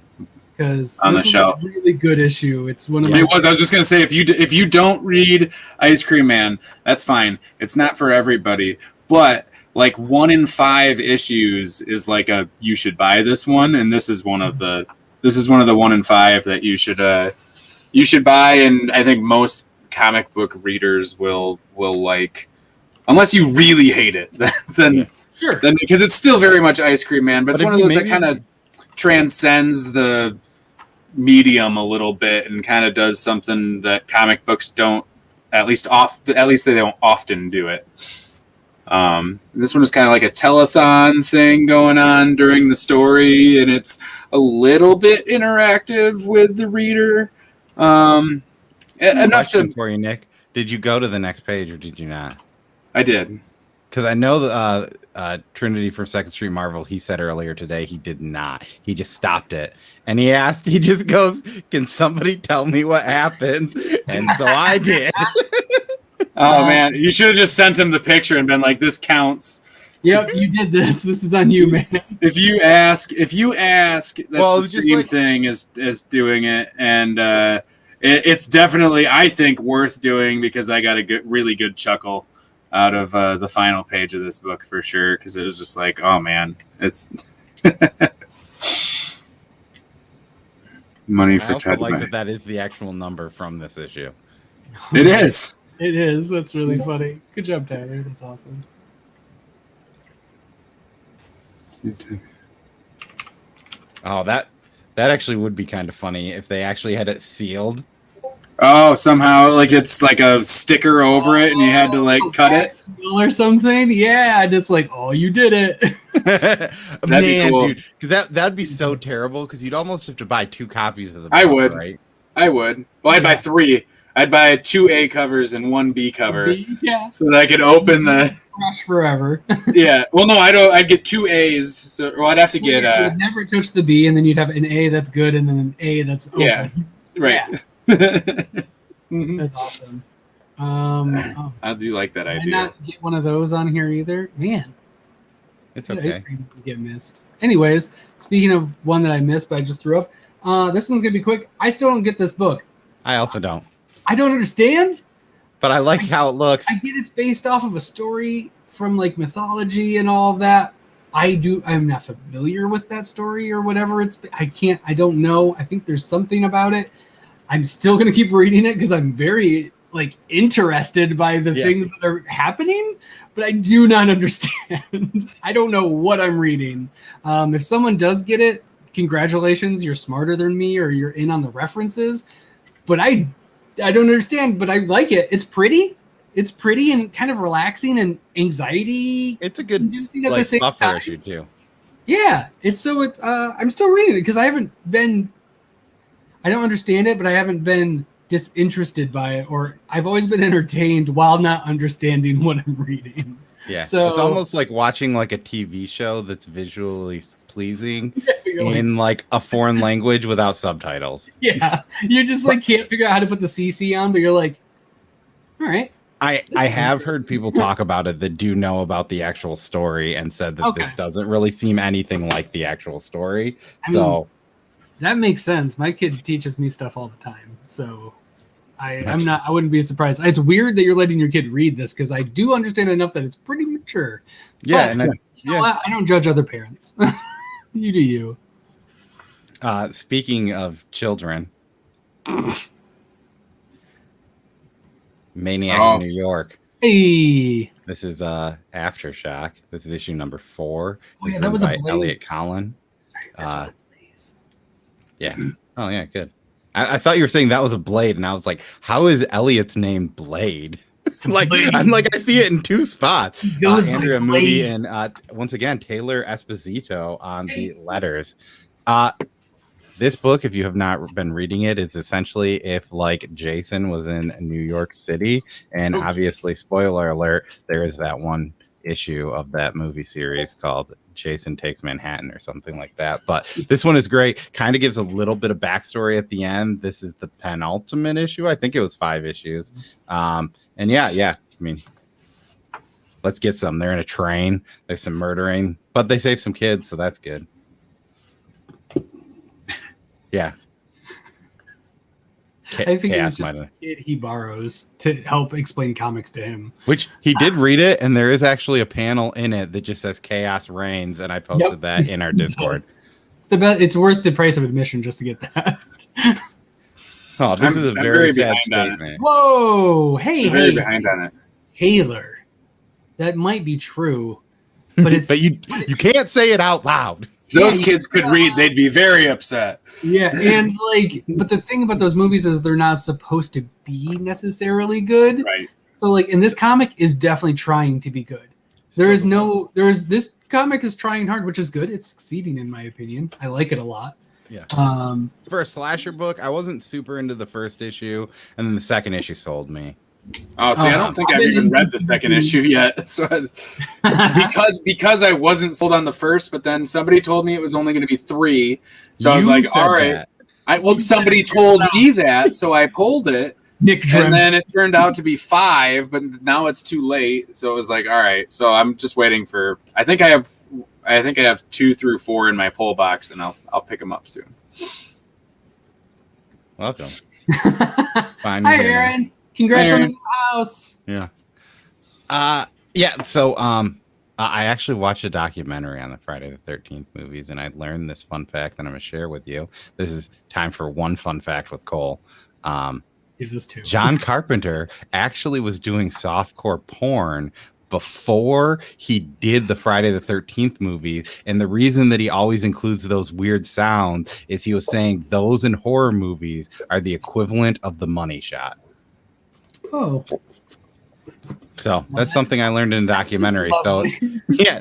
because on the this was shelf. a really good issue. It's one of It was. I was just gonna say, if you don't read Ice Cream Man, that's fine. It's not for everybody, but like 1 in 5 issues is like a you should buy this one, and this is one of the 1 in 5 that you should buy, and I think most comic book readers will like, unless you really hate it, then Sure. then because it's still very much Ice Cream Man, but it's But one if of you those that kind of transcends the medium a little bit and kind of does something that comic books don't, at least they don't often do it. This one is kind of like a telethon thing going on during the story, and it's a little bit interactive with the reader. Enough Question to. for you, Nick. Did you go to the next page or did you not? I did. Because I know the Trinity from Second Street Marvel, he said earlier today he did not. He just stopped it. And he just goes, can somebody tell me what happened? And so I did. Oh, man. You should have just sent him the picture and been like, this counts. Yep, you did this. This is on you, man. If you ask, that's Well, the same thing as doing it. And it's definitely, I think, worth doing because I got a really good chuckle out of the final page of this book for sure, because it was just like, oh man, it's money for I also Ted. like that is the actual number from this issue. It is. It is. That's really funny. Good job, Tyler. That's awesome. Oh, that actually would be kind of funny if they actually had it sealed. Oh, somehow like it's like a sticker over it, and you had to like cut it or something. Yeah, and it's like, oh, you did it. Man, cool. dude, because that'd be so terrible. Because you'd almost have to buy 2 copies of the book, I would. right? I would. Well, I'd buy 3. I'd buy 2 A covers and 1 B cover, Yeah. so that I could open the. Crush forever. Yeah. Well, no, I'd get 2 A's, so or I'd have to get. You would never touch the B, and then you'd have an A that's good, and then an A that's open. Yeah. Right. That's awesome. I do like that Did I idea. not get one of those on here either? Man, It's ice okay. cream would get missed. Anyways, speaking of one that I missed, but I just threw up. This one's gonna be quick. I still don't get this book. I also don't, I don't understand. but I like how it looks. I get it's based off of a story from like mythology and all of that. I'm not familiar with that story or whatever. I don't know. I think there's something about it. I'm still going to keep reading it because I'm very like interested by the things that are happening, but I do not understand. I don't know what I'm reading. If someone does get it, congratulations. You're smarter than me, or you're in on the references, but I don't understand, but I like it. It's pretty. It's pretty and kind of relaxing and anxiety. It's a good inducing at like the same buffer time. issue too. Yeah, I'm still reading it because I don't understand it, but I haven't been disinterested by it, or I've always been entertained while not understanding what I'm reading. Yeah, So it's almost like watching like a TV show that's visually pleasing you're like, in like a foreign language without subtitles. yeah, you just like can't figure out how to put the CC on, but you're like, all right. I have heard people talk about it that do know about the actual story and said that this doesn't really seem anything like the actual story. I mean, that makes sense. My kid teaches me stuff all the time, so I wouldn't be surprised. It's weird that you're letting your kid read this because I do understand enough that it's pretty mature. Yeah, but, I don't judge other parents. You do you. Speaking of children, Maniac in New York. Hey. This is Aftershock. This is issue number 4. Oh yeah, that was by a Elliot Collin. This was a Blaze. Yeah. Oh yeah, good. I thought you were saying that was a Blade, and I was like, how is Elliot's name Blade? Like Blade. I'm like I see it in 2 spots. Andrea Blade. Moody and once again Taylor Esposito on the letters. This book, if you have not been reading it, is essentially if like Jason was in New York City, and obviously, spoiler alert, there is that one issue of that movie series called Jason Takes Manhattan or something like that. But this one is great. Kind of gives a little bit of backstory at the end. This is the penultimate issue. I think it was 5 issues. And yeah. I mean, let's get some. They're in a train. There's some murdering, but they save some kids, so that's good. Yeah. I think it's just a kid he borrows to help explain comics to him. Which he did read it, and there is actually a panel in it that just says "Chaos Reigns," and I posted that in our Discord. It's the best. It's worth the price of admission just to get that. Oh, this is a very sad statement. Whoa! Hey, very behind on it. Haler. That might be true, but it's but you can't say it out loud. Those kids could read, they'd be very upset. Yeah, and but the thing about those movies is they're not supposed to be necessarily good. Right. So and this comic is definitely trying to be good. This comic is trying hard, which is good. It's succeeding in my opinion. I like it a lot. Yeah. For a slasher book, I wasn't super into the first issue, and then the second issue sold me. Oh, see, I don't think I've even read the second issue yet. So because I wasn't sold on the first, but then somebody told me it was only going to be 3. So I was like, all right. Somebody told me that, so I pulled it. And then it turned out to be 5, but now it's too late. So it was like, all right. So I'm just waiting for. I think I have 2 through 4 in my pull box, and I'll pick them up soon. Welcome. Hi, Aaron. Congrats on the new house. Yeah. So I actually watched a documentary on the Friday the 13th movies, and I learned this fun fact that I'm going to share with you. This is time for one fun fact with Cole. Gives us 2. John Carpenter actually was doing softcore porn before he did the Friday the 13th movie. And the reason that he always includes those weird sounds is he was saying those in horror movies are the equivalent of the money shot. Oh. So that's something I learned in a documentary. So yeah.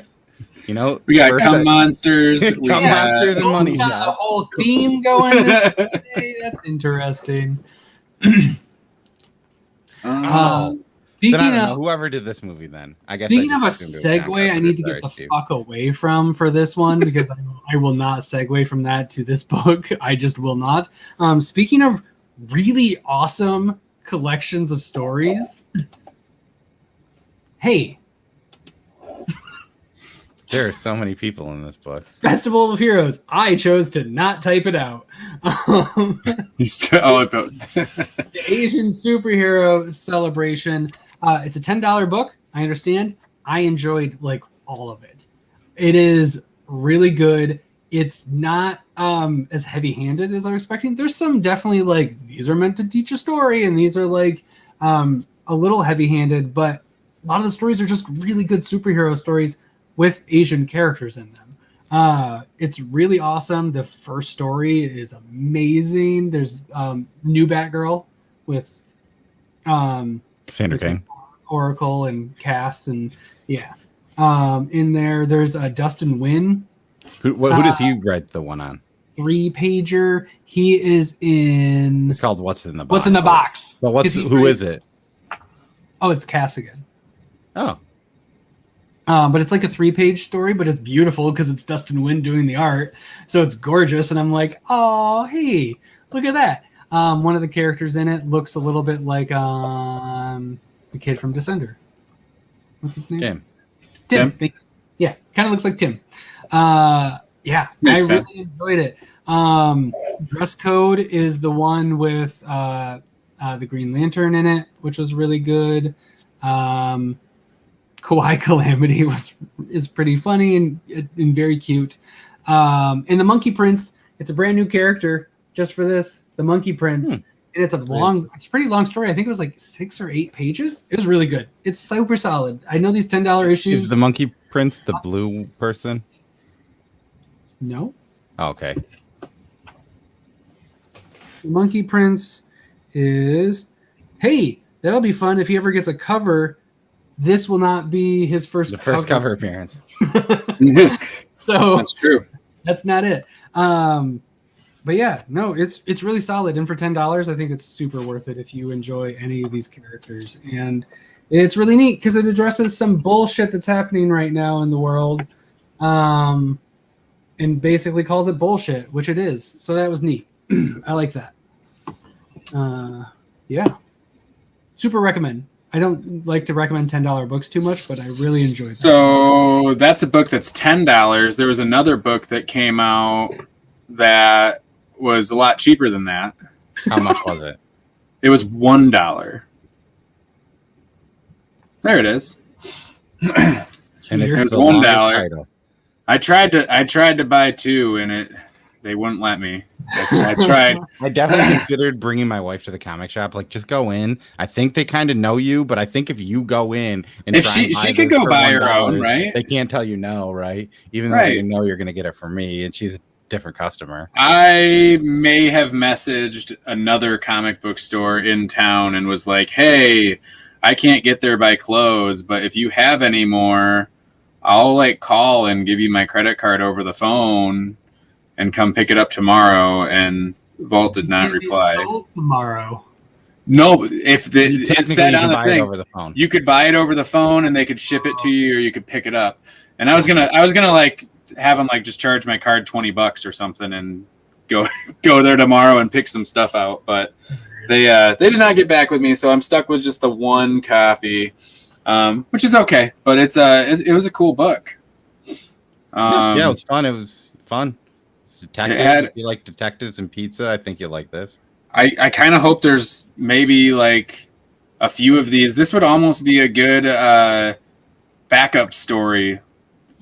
You know, we got cum monsters, monsters and money shot. The whole theme going this way. That's interesting. Speaking of whoever did this movie, then I guess. Speaking of a segue, I need to get the fuck away from for this one because I will not segue from that to this book. I just will not. Speaking of really awesome collections of stories, hey. There are so many people in this book. Festival of Heroes. I chose to not type it out. The Asian superhero celebration. It's a $10 book. I understand. I enjoyed all of it. It is really good. It's not as heavy-handed as I was expecting. There's some definitely these are meant to teach a story, and these are a little heavy-handed, but a lot of the stories are just really good superhero stories with Asian characters in them. It's really awesome. The first story is amazing. There's new Batgirl with Sandra King, Oracle, and Cass, and in there. There's Dustin Nguyen. Who does he write the one on? 3-pager. He is in. It's called What's in the Box. What's in the Box? But who is it? Oh, it's Cass again. Oh. But it's a 3-page story, but it's beautiful because it's Dustin Nguyen doing the art. So it's gorgeous. And I'm like, oh, hey, look at that. One of the characters in it looks a little bit like the kid from Descender. What's his name? Tim. Yeah, kind of looks like Tim. I really enjoyed it. Dress Code is the one with the Green Lantern in it, which was really good. Kawaii Calamity is pretty funny and very cute. And the Monkey Prince, it's a brand new character just for this. The Monkey Prince, and it's it's a pretty long story. I think it was 6 or 8 pages. It was really good. It's super solid. I know these $10 issues. Is the Monkey Prince the blue person? No. Oh, okay. The Monkey Prince is, hey, that'll be fun if he ever gets a cover. This will not be his first cover appearance. So that's true. That's not it. But yeah, no, it's really solid. And for $10, I think it's super worth it if you enjoy any of these characters. And it's really neat because it addresses some bullshit that's happening right now in the world and basically calls it bullshit, which it is. So that was neat. I like that. Yeah, super recommend. I don't like to recommend $10 books too much, but I really enjoyed that. So that's a book that's $10. There was another book that came out that was a lot cheaper than that. How much was it? It was $1. There it is. And It was the longest $1. title. I tried to buy two, and they wouldn't let me. I tried. I definitely considered bringing my wife to the comic shop. Like, just go in. I think they kind of know you, but I think if you go in and If try she and buy could this go for buy her $1, own, right? They can't tell you no, right? Even though Right. you know you're going to get it from me, and she's a different customer. I may have messaged another comic book store in town and was like, "Hey, I can't get there by close, but if you have any more, I'll like call and give you my credit card over the phone and come pick it up tomorrow." And Vault did not reply. Tomorrow. No, if Technically, it said you on can the buy it thing, over the phone. you could buy it over the phone and they could ship it to you, or you could pick it up. And I was gonna like have them like just charge my card $20 or something and go there tomorrow and pick some stuff out. But they did not get back with me, so I'm stuck with just the one copy, which is okay. But it was a cool book. Yeah, it was fun. It was fun. It's detective. If you like detectives and pizza, I think you'll like this. I kind of hope there's maybe like a few of these. This would almost be a good backup story,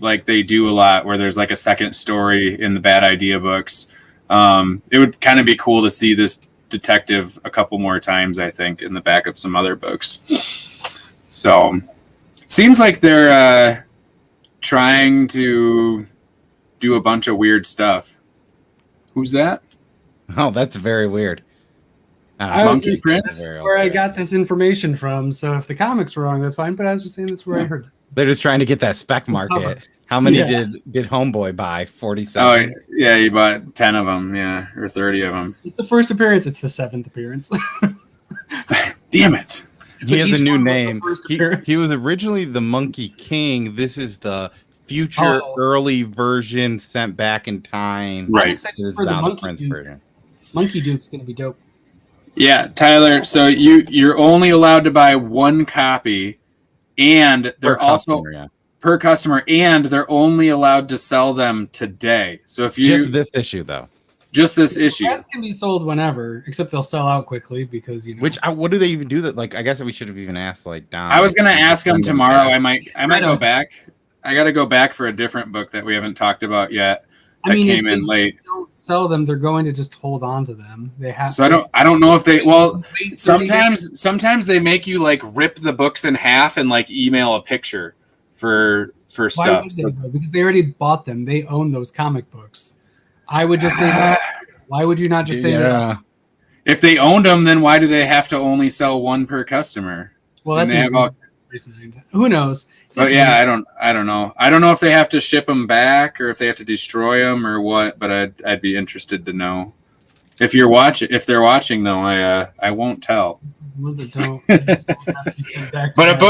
like they do a lot, where there's like a second story in the Bad Idea books. It would kind of be cool to see this detective a couple more times, I think, in the back of some other books. So seems like they're trying to do a bunch of weird stuff. Who's that? Oh, that's very weird. Monkey Prince? Where I got this information from. So if the comic's wrong, that's fine. But I was just saying that's where I heard it. They're just trying to get that spec market. How many did Homeboy buy? 47? Oh, yeah, he bought 10 of them, yeah, or 30 of them. It's the first appearance. It's the 7th appearance. Damn it. He has a new name. He He was originally the Monkey King. This is the future early version sent back in time. Right. It is For the now the Monkey Prince Duke. version. Monkey Duke's going to be dope. Yeah, Tyler, so you're only allowed to buy one copy, and they're per customer, and they're only allowed to sell them today. So if you just this issue though. Just this issue. The rest can be sold whenever, except they'll sell out quickly because What do they even do that? Like, I guess we should have even asked like Don. I was gonna ask him tomorrow. I might go back. I got to go back for a different book that we haven't talked about yet. That came in late. If they don't sell them, they're going to just hold on to them. They have. So I don't know if they. Well, sometimes they make you like rip the books in half and like email a picture for stuff. Because they already bought them. They own those comic books. I would just say, why would you not just say that? If they owned them, then why do they have to only sell one per customer? Well, that's who knows. But yeah, I don't know. I don't know if they have to ship them back or if they have to destroy them or what. But I'd be interested to know. If they're watching though, I won't tell. Well, they don't. But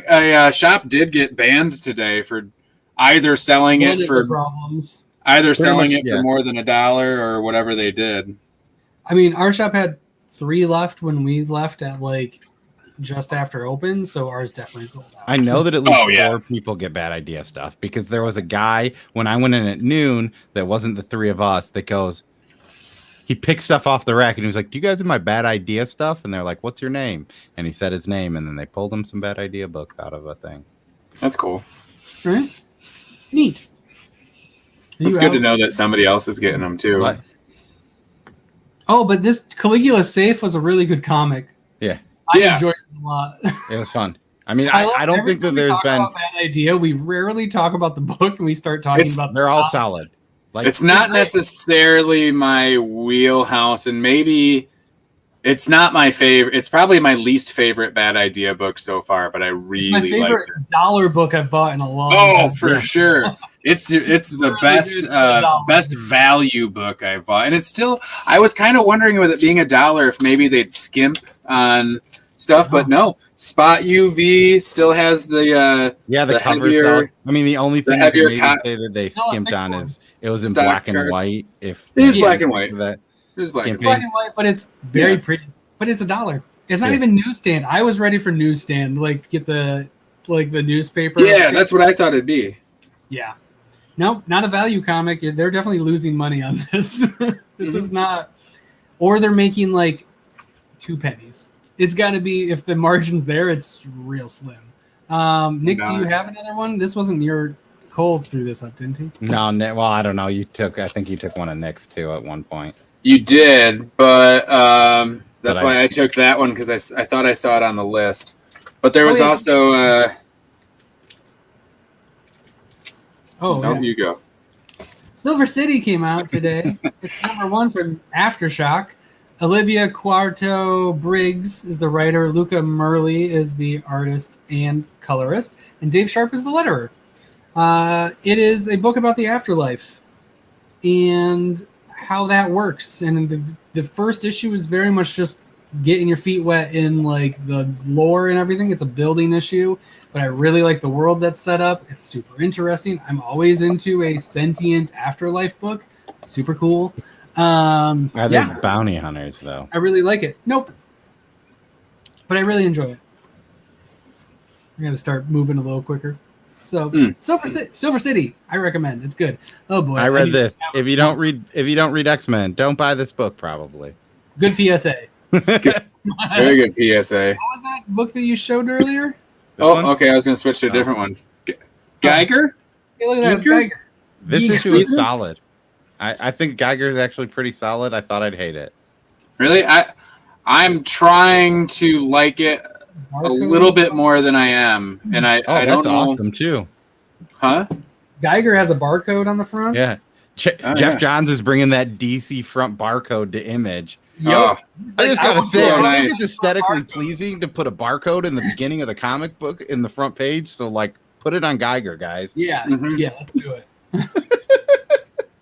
a shop did get banned today for either selling it for problems. Either selling it for more than $1 or whatever they did. I mean, our shop had 3 left when we left at like just after open, so ours definitely sold out. I know that at least 4 people get Bad Idea stuff because there was a guy when I went in at noon that wasn't the 3 of us that goes, he picked stuff off the rack and he was like, "Do you guys have my Bad Idea stuff?" And they're like, "What's your name?" And he said his name, and then they pulled him some Bad Idea books out of a thing. That's cool. All right. Neat. It's good to know that somebody else is getting them too. What? Oh, but this Caligula Safe was a really good comic. Yeah. I enjoyed it a lot. It was fun. I mean, I don't think that there's been a Bad Idea. We rarely talk about the book and we start talking about they're all solid. Like, it's not necessarily my wheelhouse, and maybe it's not my favorite. It's probably my least favorite Bad Idea book so far, but I really my favorite dollar book I've bought in a long time. Oh, for sure. It's the best value book I've bought, and it's still. I was kind of wondering with it being $1 if maybe they'd skimp on stuff, but no, Spot UV still has the the cover heavier, cell. I mean, the only thing I heavier could maybe say that they skimped on is it was in stock black and card. white. If It is maybe black and white. that It is black and It's black and white, but it's very pretty. But it's $1. It's not even newsstand. I was ready for newsstand, like get the newspaper. Yeah, that's what I thought it'd be. Yeah. No, not a value comic. They're definitely losing money on this. This is not, or they're making like 2 pennies. It's got to be, if the margin's there, it's real slim. Nick, do you have another one? This wasn't your Cole threw this up, didn't he? No, well, I don't know. I think you took one of Nick's too at one point. You did, but that's why I took that one because I thought I saw it on the list. But there was also. You go. Silver City came out today. It's #1 from Aftershock. Olivia Quarto Briggs is the writer. Luca Merli is the artist and colorist. And Dave Sharp is the letterer. It is a book about the afterlife and how that works. And the first issue is very much just getting your feet wet in like the lore and everything. It's a building issue, but I really like the world that's set up. It's super interesting. I'm always into a sentient afterlife book. Super cool. Are they bounty hunters though? I really like it. Nope. But I really enjoy it. I got to start moving a little quicker. So Silver City, I recommend. It's good. Oh boy. I read this. If you don't read X-Men, don't buy this book probably. Good PSA. Very good PSA. What was that book that you showed earlier? Okay. I was going to switch to a different one. Geiger? Hey, look at that. It's Geiger. This issue is solid. I think Geiger is actually pretty solid. I thought I'd hate it. Really? I'm trying to like it a little bit more than I am, and I don't know. That's awesome too. Huh? Geiger has a barcode on the front. Yeah. Jeff Johns is bringing that DC front barcode to Image. Yo, I just gotta say, I think nice. it's aesthetically pleasing to put a barcode in the beginning of the comic book in the front page. So, like, put it on Geiger, guys. Yeah, let's do it.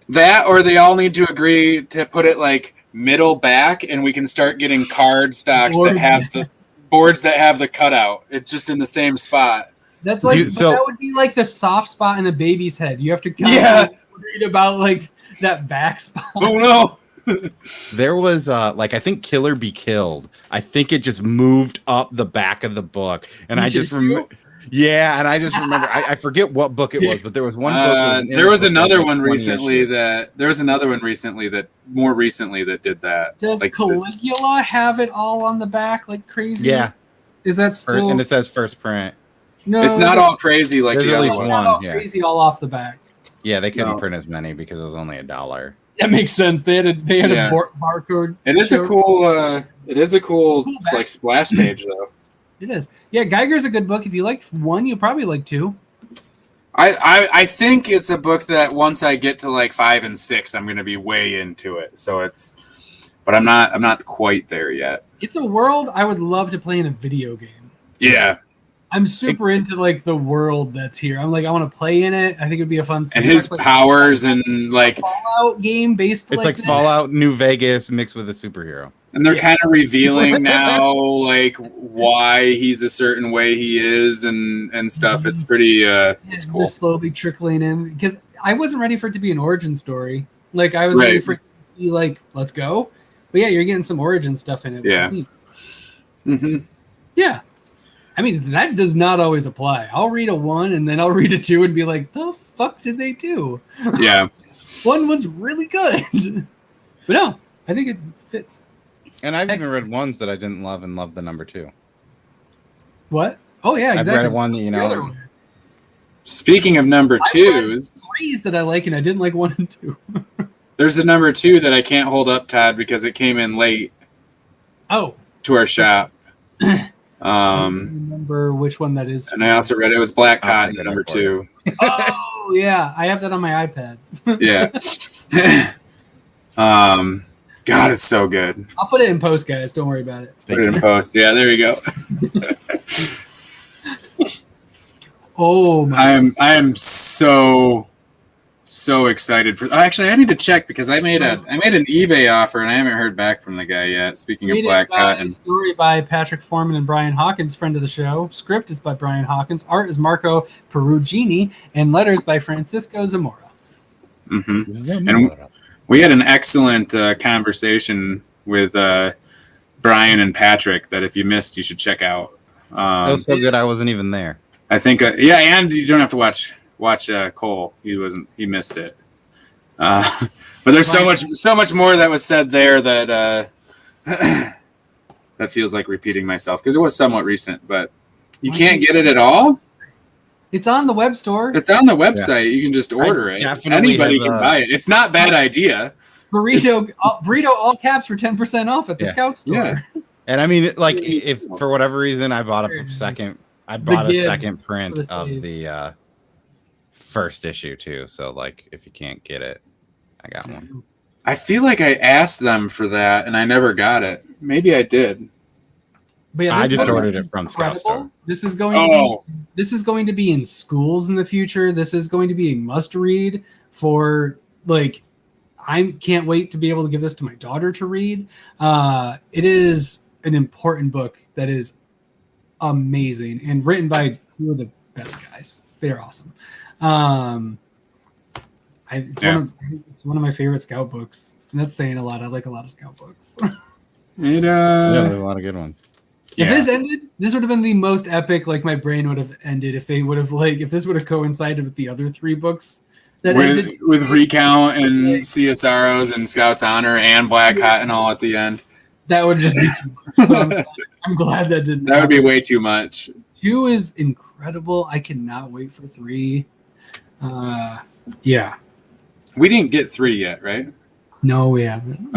That, or they all need to agree to put it like middle back, and we can start getting card stocks that have the boards that have the cutout. It's just in the same spot. That's like that would be like the soft spot in a baby's head. You have to read about like that back spot. Oh no. There was I think Killer Be Killed. I think it just moved up the back of the book, and I just remember. Yeah, and I just remember I forget what book it was, but there was one book. There was another one recently that more recently that did that. Does like Caligula have it all on the back like crazy? Yeah. Is that still? And it says first print. No, it's not all crazy like there's the at other least one. one. All crazy all off the back. Yeah, they couldn't print as many because it was only $1. That makes sense. They had a barcode. It is a cool like splash page though. It is. Yeah, Geiger's a good book. If you like one, you'll probably like two. I think it's a book that once I get to like 5 and 6, I'm going to be way into it. So but I'm not quite there yet. It's a world I would love to play in a video game. Yeah. I'm super into like the world that's here. I'm like, I want to play in it. I think it'd be a fun. And his powers and like Fallout game based. It's like Fallout New Vegas mixed with a superhero. And they're kind of revealing now, like why he's a certain way he is, and stuff. It's pretty. It's cool. They're slowly trickling in because I wasn't ready for it to be an origin story. Like I was ready for it to be like, let's go. But yeah, you're getting some origin stuff in it. Which is neat. Mm-hmm. Yeah, I mean that does not always apply. I'll read a 1 and then I'll read a 2 and be like, the fuck did they do? Yeah, 1 was really good, but no, I think it fits. And I've even read ones that I didn't love and loved the number 2. What? Oh yeah, exactly. I've read one that Speaking of number 2s, 3s that I like and I didn't like 1 and 2. There's a number 2 that I can't hold up, Todd, because it came in late. Oh. To our shop. I remember which one that is. And I also read it was Black Cotton, number 2. Oh yeah, I have that on my iPad. Yeah. God, it's so good. I'll put it in post, guys. Don't worry about it. Put it in post. Yeah, there you go. Oh my! I am so so excited for. Actually, I need to check because I made an eBay offer and I haven't heard back from the guy yet. Speaking of Black Cotton, story by Patrick Foreman and Brian Hawkins, friend of the show. Script is by Brian Hawkins. Art is Marco Perugini, and letters by Francisco Zamora. Mm-hmm. And we had an excellent conversation with Brian and Patrick that if you missed, you should check out. That was so good. I wasn't even there. I think, and you don't have to watch Cole. He missed it. But there's so much more that was said there that that feels like repeating myself because it was somewhat recent. But you can't get it at all. It's on the web store. It's on the website. Yeah. You can just order it. Anybody can buy it. It's not a bad idea. Burrito all caps for 10% off at the Scout store. Yeah. And I mean, like, if for whatever reason I bought a second print of the first issue too. So like, if you can't get it, I got one. I feel like I asked them for that and I never got it. Maybe I did. But yeah, I just ordered it from Scout Store. This is going to be in schools in the future. This is going to be a must read for like. I can't wait to be able to give this to my daughter to read. It is an important book that is amazing and written by two of the best guys. They are awesome. It's one of my favorite Scout books, and that's saying a lot. I like a lot of Scout books. There's a lot of good ones. If this ended, this would have been the most epic. Like my brain would have ended if they would have if this would have coincided with the other three books. With Recount and CSROs and Scout's Honor and Black Cotton all at the end. That would just be too much. I'm glad that didn't. That would be way too much. 2 is incredible. I cannot wait for 3. Yeah. We didn't get 3 yet, right? No, we haven't.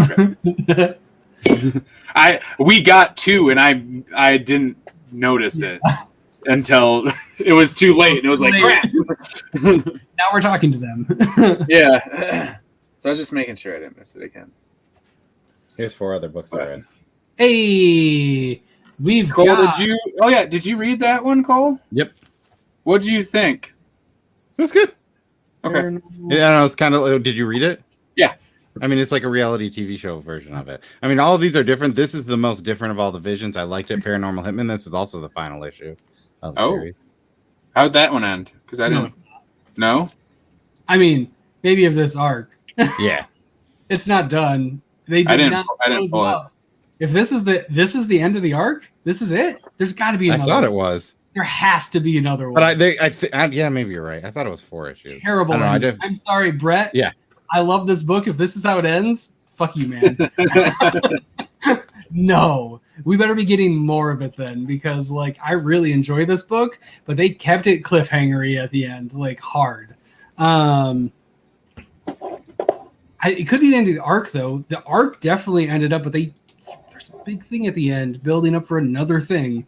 Okay. We got 2 and I didn't notice it until it was too late and it was like crap. Now we're talking to them. Yeah. So I was just making sure I didn't miss it again. Here's 4 other books I read. Hey, we've Cole, got... did you read that one, Cole? Yep. What did you think? It was good. Okay. Yeah, no, it's kind of. Did you read it? Yeah. I mean, it's like a reality TV show version of it. I mean, all of these are different. This is the most different of all the visions. I liked it. Paranormal Hitman. This is also the final issue of the series. How'd that one end? Because I didn't. No. I mean, maybe of this arc. Yeah. It's not done. They did not close it up. If this is the end of the arc, this is it. There's got to be another. I thought it was. There has to be another one. But yeah, maybe you're right. I thought it was 4 issues. Terrible. I'm sorry, Brett. Yeah. I love this book. If this is how it ends, fuck you, man. No, we better be getting more of it then, because like I really enjoy this book, but they kept it cliffhangery at the end, like hard. It could be the end of the arc though. The arc definitely ended up, but there's a big thing at the end, building up for another thing.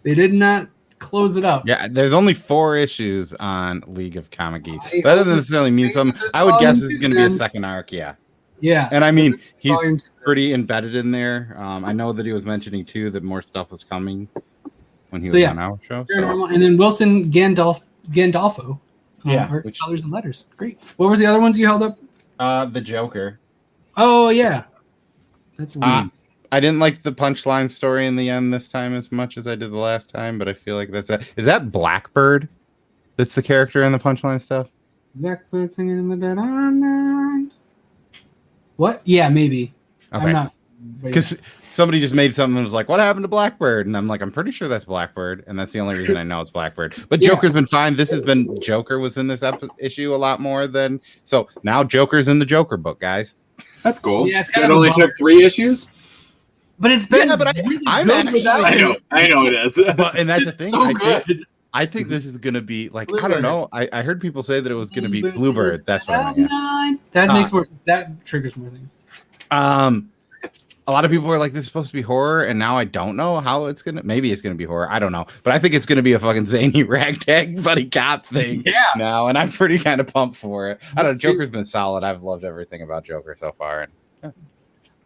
They did not close it up. Yeah, there's only 4 issues on League of Comic Geeks. That doesn't necessarily mean something. I would guess this is going to be a second arc. Yeah. Yeah. And I mean, he's pretty embedded in there. I know that he was mentioning too that more stuff was coming when he was on our show. So. And then Wilson Gandolfo. Colors and Letters. Great. What was the other ones you held up? The Joker. Oh yeah. That's weird. I didn't like the punchline story in the end this time as much as I did the last time, but I feel like that's it. Is that Blackbird? That's the character in the punchline stuff? Blackbird singing in the dead of night. What? Yeah, maybe. Okay. I'm not. Because somebody just made something and was like, what happened to Blackbird? And I'm like, I'm pretty sure that's Blackbird. And that's the only reason I know it's Blackbird. But Joker's been fine. Joker was in this issue a lot more than. So now Joker's in the Joker book, guys. That's cool. Yeah, it only took 3 issues? But it's been. Yeah, but I'm actually. I know it is. And that's the thing. So I think this is going to be like, Bluebird. I don't know. I heard people say that it was going to be Bluebird. That's what I'm thinking. That makes more sense. That triggers more things. A lot of people are like, this is supposed to be horror, and now I don't know how it's gonna. Maybe it's gonna be horror. I don't know, but I think it's gonna be a fucking zany ragtag buddy cop thing. Now, and I'm pretty kind of pumped for it. I don't know. Joker's been solid. I've loved everything about Joker so far. And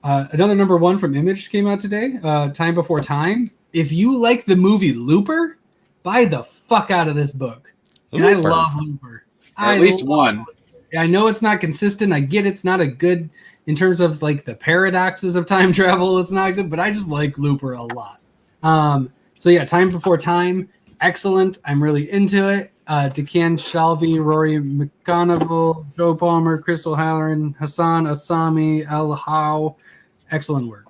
another number 1 from Image came out today. Time Before Time. If you like the movie Looper, buy the fuck out of this book. Looper. And I love Looper. Or at least one. I know it's not consistent. I get it's not a good in terms of like the paradoxes of time travel. It's not good, but I just like Looper a lot. So yeah, Time Before Time, excellent. I'm really into it. Decan Shalvey, Rory McGonigal, Joe Palmer, Crystal Halloran, Hassan Asami, El Howe. Excellent work.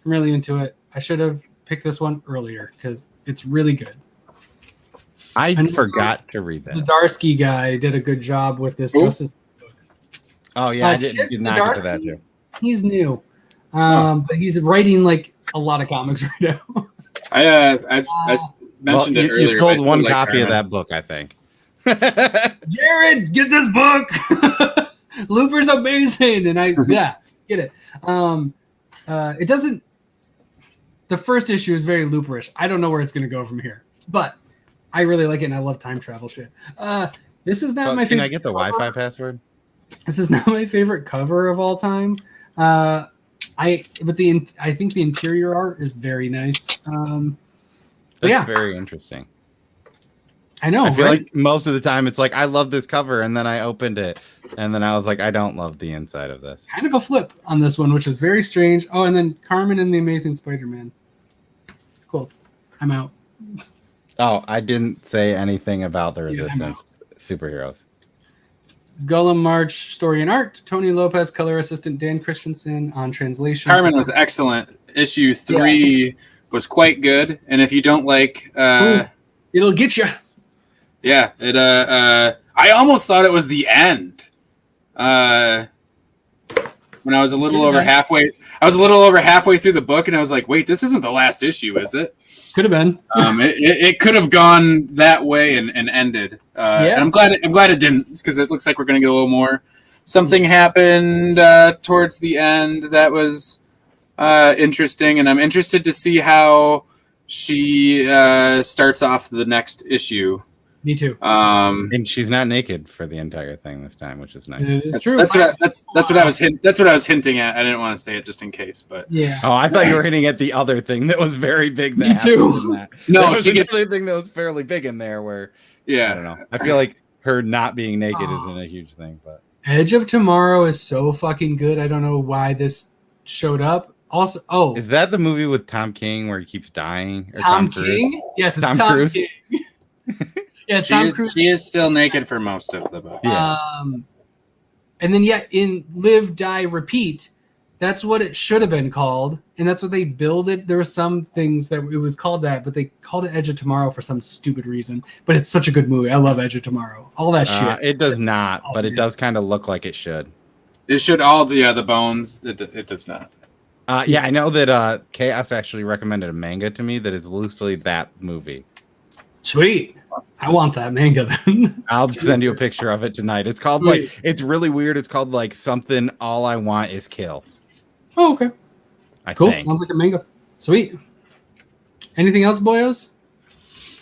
I'm really into it. I should have picked this one earlier because it's really good. I forgot to read that. Zdarsky guy did a good job with this. Justice. Oh yeah, I did not get to that too. He's new, but he's writing like a lot of comics right now. I mentioned it earlier. You sold one copy of that book, I think. Jared, get this book. Looper's amazing, and get it. It doesn't. The first issue is very Looperish. I don't know where it's going to go from here, but I really like it, and I love time travel shit. This is not my favorite. Can I get the Wi-Fi password? This is not my favorite cover of all time. I think the interior art is very nice. That's very interesting. I know. I feel like most of the time it's like I love this cover, and then I opened it, and then I was like, I don't love the inside of this. Kind of a flip on this one, which is very strange. Oh, and then Carmen and the Amazing Spider-Man. Cool. I'm out. Oh, I didn't say anything about the Resistance superheroes. Gullum March, story and art. Tony Lopez, color assistant. Dan Christensen on translation. Carmen was excellent. Issue 3 was quite good, and if you don't like, it'll get you. Yeah, it. I almost thought it was the end. When I was a little over halfway, through the book, and I was like, "Wait, this isn't the last issue, is it?" Could have been. It could have gone that way and ended. And I'm glad it didn't, because it looks like we're going to get a little more. Something happened towards the end that was interesting, and I'm interested to see how she starts off the next issue. Me too. And she's not naked for the entire thing this time, which is nice. It's true. That's what I was hinting at. I didn't want to say it just in case, but yeah. Oh, I thought you were hinting at the other thing that was very big. That Me too. In that. No, she gets the thing that was fairly big in there. Where I don't know. I feel like her not being naked isn't a huge thing, but Edge of Tomorrow is so fucking good. I don't know why this showed up. Also, is that the movie with Tom King where he keeps dying? Or Tom King? Yes, it's Tom Cruise. King. Yeah, Tom Cruise. She is still naked for most of the book. Yeah. And then in Live, Die, Repeat, that's what it should have been called, and that's what they billed it. There were some things that it was called that, but they called it Edge of Tomorrow for some stupid reason. But it's such a good movie. I love Edge of Tomorrow. All that shit. It does not, but it does kind of look like it should. It should all. The bones. It does not. Yeah, I know that Chaos actually recommended a manga to me that is loosely that movie. Sweet. I want that manga then. I'll send you a picture of it tonight. It's called it's really weird. It's called like something All I Want Is Kill. Oh, okay. Cool. Sounds like a manga. Sweet. Anything else, boyos?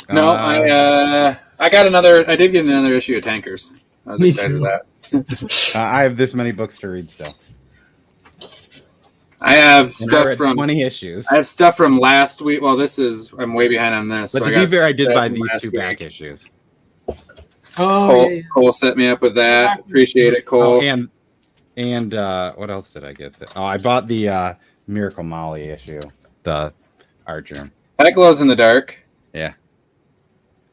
No, I got another. I did get another issue of Tankers. I was excited for that. I have this many books to read still. I have stuff from 20 issues. I have stuff from last week. Well, I'm way behind on this. But to be fair, I did buy these 2 back issues. Cole set me up with that. Appreciate it, Cole. Oh, and what else did I get? I bought the Miracle Molly issue, the Archer. That glows in the dark. Yeah.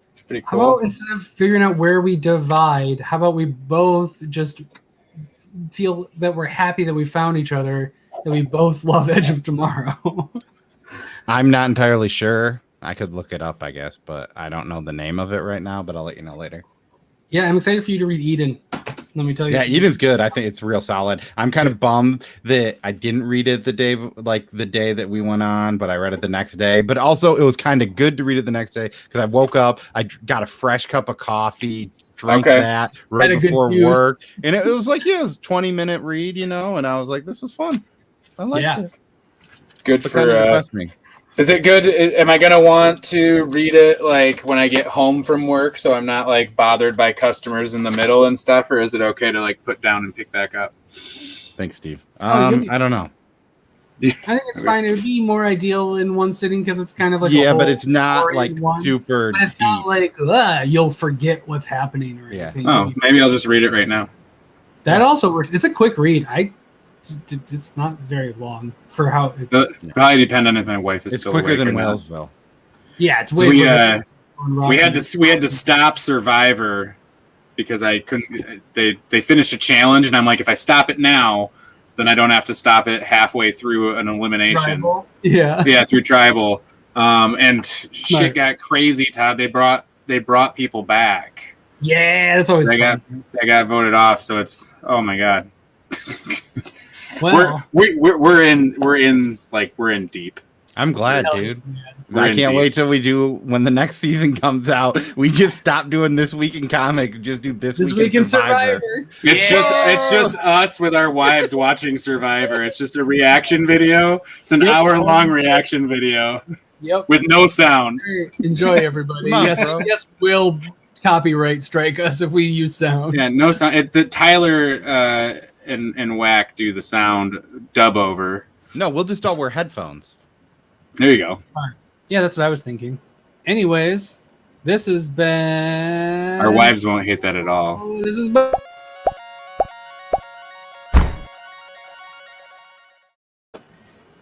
It's pretty cool. How about instead of figuring out where we divide, how about we both just feel that we're happy that we found each other, that we both love Edge of Tomorrow? I'm not entirely sure. I could look it up, I guess, but I don't know the name of it right now, but I'll let you know later. Yeah, I'm excited for you to read Eden. Let me tell you. Yeah, Eden's good. I think it's real solid. I'm kind of bummed that I didn't read it the day that we went on, but I read it the next day. But also, it was kind of good to read it the next day because I woke up, I got a fresh cup of coffee, drank that right before work, and it was like, it was a 20-minute read, and I was like, this was fun. I liked it. Good for me. Is it good? Am I gonna want to read it like when I get home from work, so I'm not like bothered by customers in the middle and stuff, or is it okay to like put down and pick back up? Thanks, Steve. I don't know. I think it's fine. It would be more ideal in one sitting because it's kind of like yeah, a but whole it's not story like in one. super But it's deep. not like you'll forget what's happening or Yeah. anything. Oh, maybe I'll just read it right now. That also works. It's a quick read. It's not very long for how. Probably depend on if my wife is It's still quicker awake than or not. Whalesville. Yeah, it's So way. we had to stop Survivor because I couldn't. They finished a challenge, and I'm like, if I stop it now, then I don't have to stop it halfway through an elimination. Tribal. Yeah. Through tribal. And Smart. shit got crazy, Todd. They brought people back. Yeah, that's always fun. They got voted off. So it's oh my god. Well, we're in deep. I'm glad, Hell dude. yeah. I can't wait till we do when the next season comes out. We just stop doing This Week in Comic. Just do This Week in Survivor. It's just us with our wives watching Survivor. It's just a reaction video. It's an hour-long reaction video. Yep. With no sound. Enjoy, everybody. Come on, yes, bro. yes, we'll copyright strike us if we use sound. Yeah, no sound. Tyler and Whack do the sound dub over. No, we'll just all wear headphones. There you go. Yeah, that's what I was thinking. Anyways, this has been. Our wives won't hate that at all. This has been.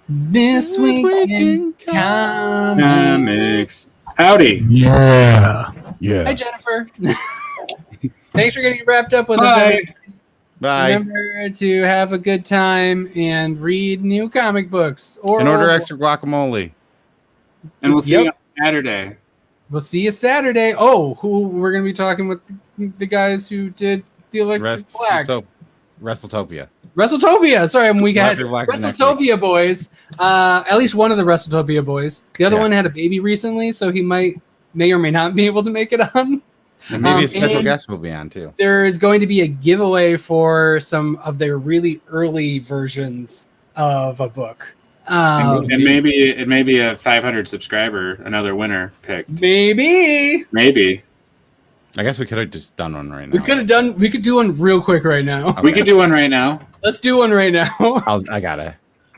This week in Comics. Howdy. Hi, Jennifer. Thanks for getting wrapped up with us. Bye. everybody. Bye. Remember to have a good time and read new comic books. Or And order extra guacamole. And we'll see you Yep. on Saturday. We'll see you Saturday. Oh, who we're going to be talking with the guys who did the Electric Black. WrestleTopia. WrestleTopia. Sorry, I'm week ahead. Electric Black is next WrestleTopia boys. At least one of the WrestleTopia boys. The other Yeah. one had a baby recently, so he may or may not be able to make it on. And maybe a special and guest will be on too. there is going to be a giveaway for some of their really early versions of a book. And maybe it may be a 500 subscriber, another winner pick. Maybe. I guess we could have just done one right now. We could do one real quick right now. Okay. We could do one right now. Let's do one right now. I gotta.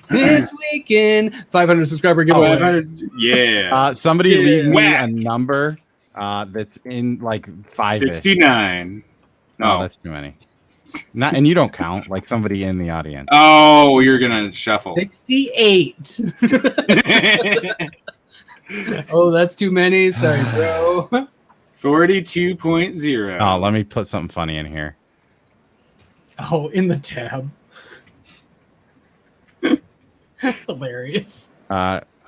This weekend, 500 subscriber giveaway. 500. Yeah. Somebody Yeah. leave me Whack. a number that's in like 5. 69. No, Oh. that's too many. Not, and you don't count like somebody in the audience. Oh, you're gonna shuffle. 68. Oh, that's too many. Sorry, bro. 42.0. Oh, let me put something funny in here. Oh, in the tab. Hilarious.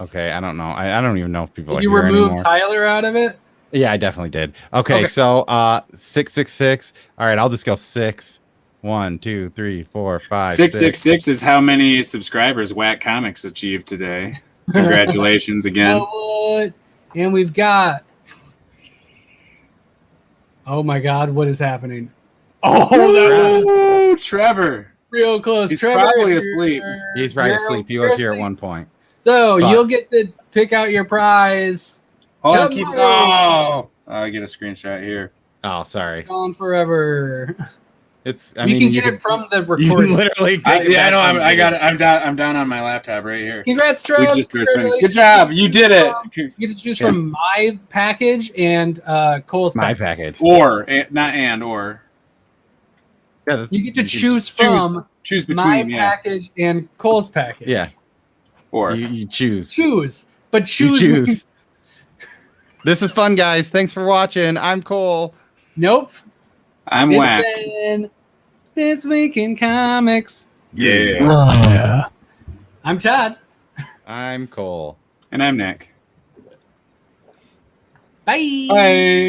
Okay, I don't know. I don't even know if people Did are you here remove anymore. Tyler out of it? Yeah, I definitely did. Okay, Okay. so 666. All right, I'll just go 6. 1, 2, 3, 4, 5. 666 is how many subscribers Whack Comics achieved today. Congratulations again. What? And we've got. Oh my God! What is happening? Oh, that was Oh, Trevor. real close. He's Trevor, probably if asleep. He's probably you're- asleep. He you're was here at asleep. one point. So But- you'll get to pick out your prize. Hold on, Tomorrow. I get a screenshot here. Oh, sorry. Gone forever. It's. I We mean, can you get it from the You can recording. literally take it. Yeah, I back know. from I the got video. it. I'm down on my laptop right here. Congrats, We Trev. just started spinning. Good Congratulations. job. You did it. You get to choose Yeah. from my package and Cole's My package. package. Or or. Yeah, that's- You get to can choose from Choose my between. Yeah. package and Cole's package. Yeah, Or. you choose. Choose. But You choose. choose. This is fun, guys. Thanks for watching. I'm Cole. Nope. I'm It's Whack. been This Week in Comics. Yeah. I'm Todd. I'm Cole. And I'm Nick. Bye. Bye.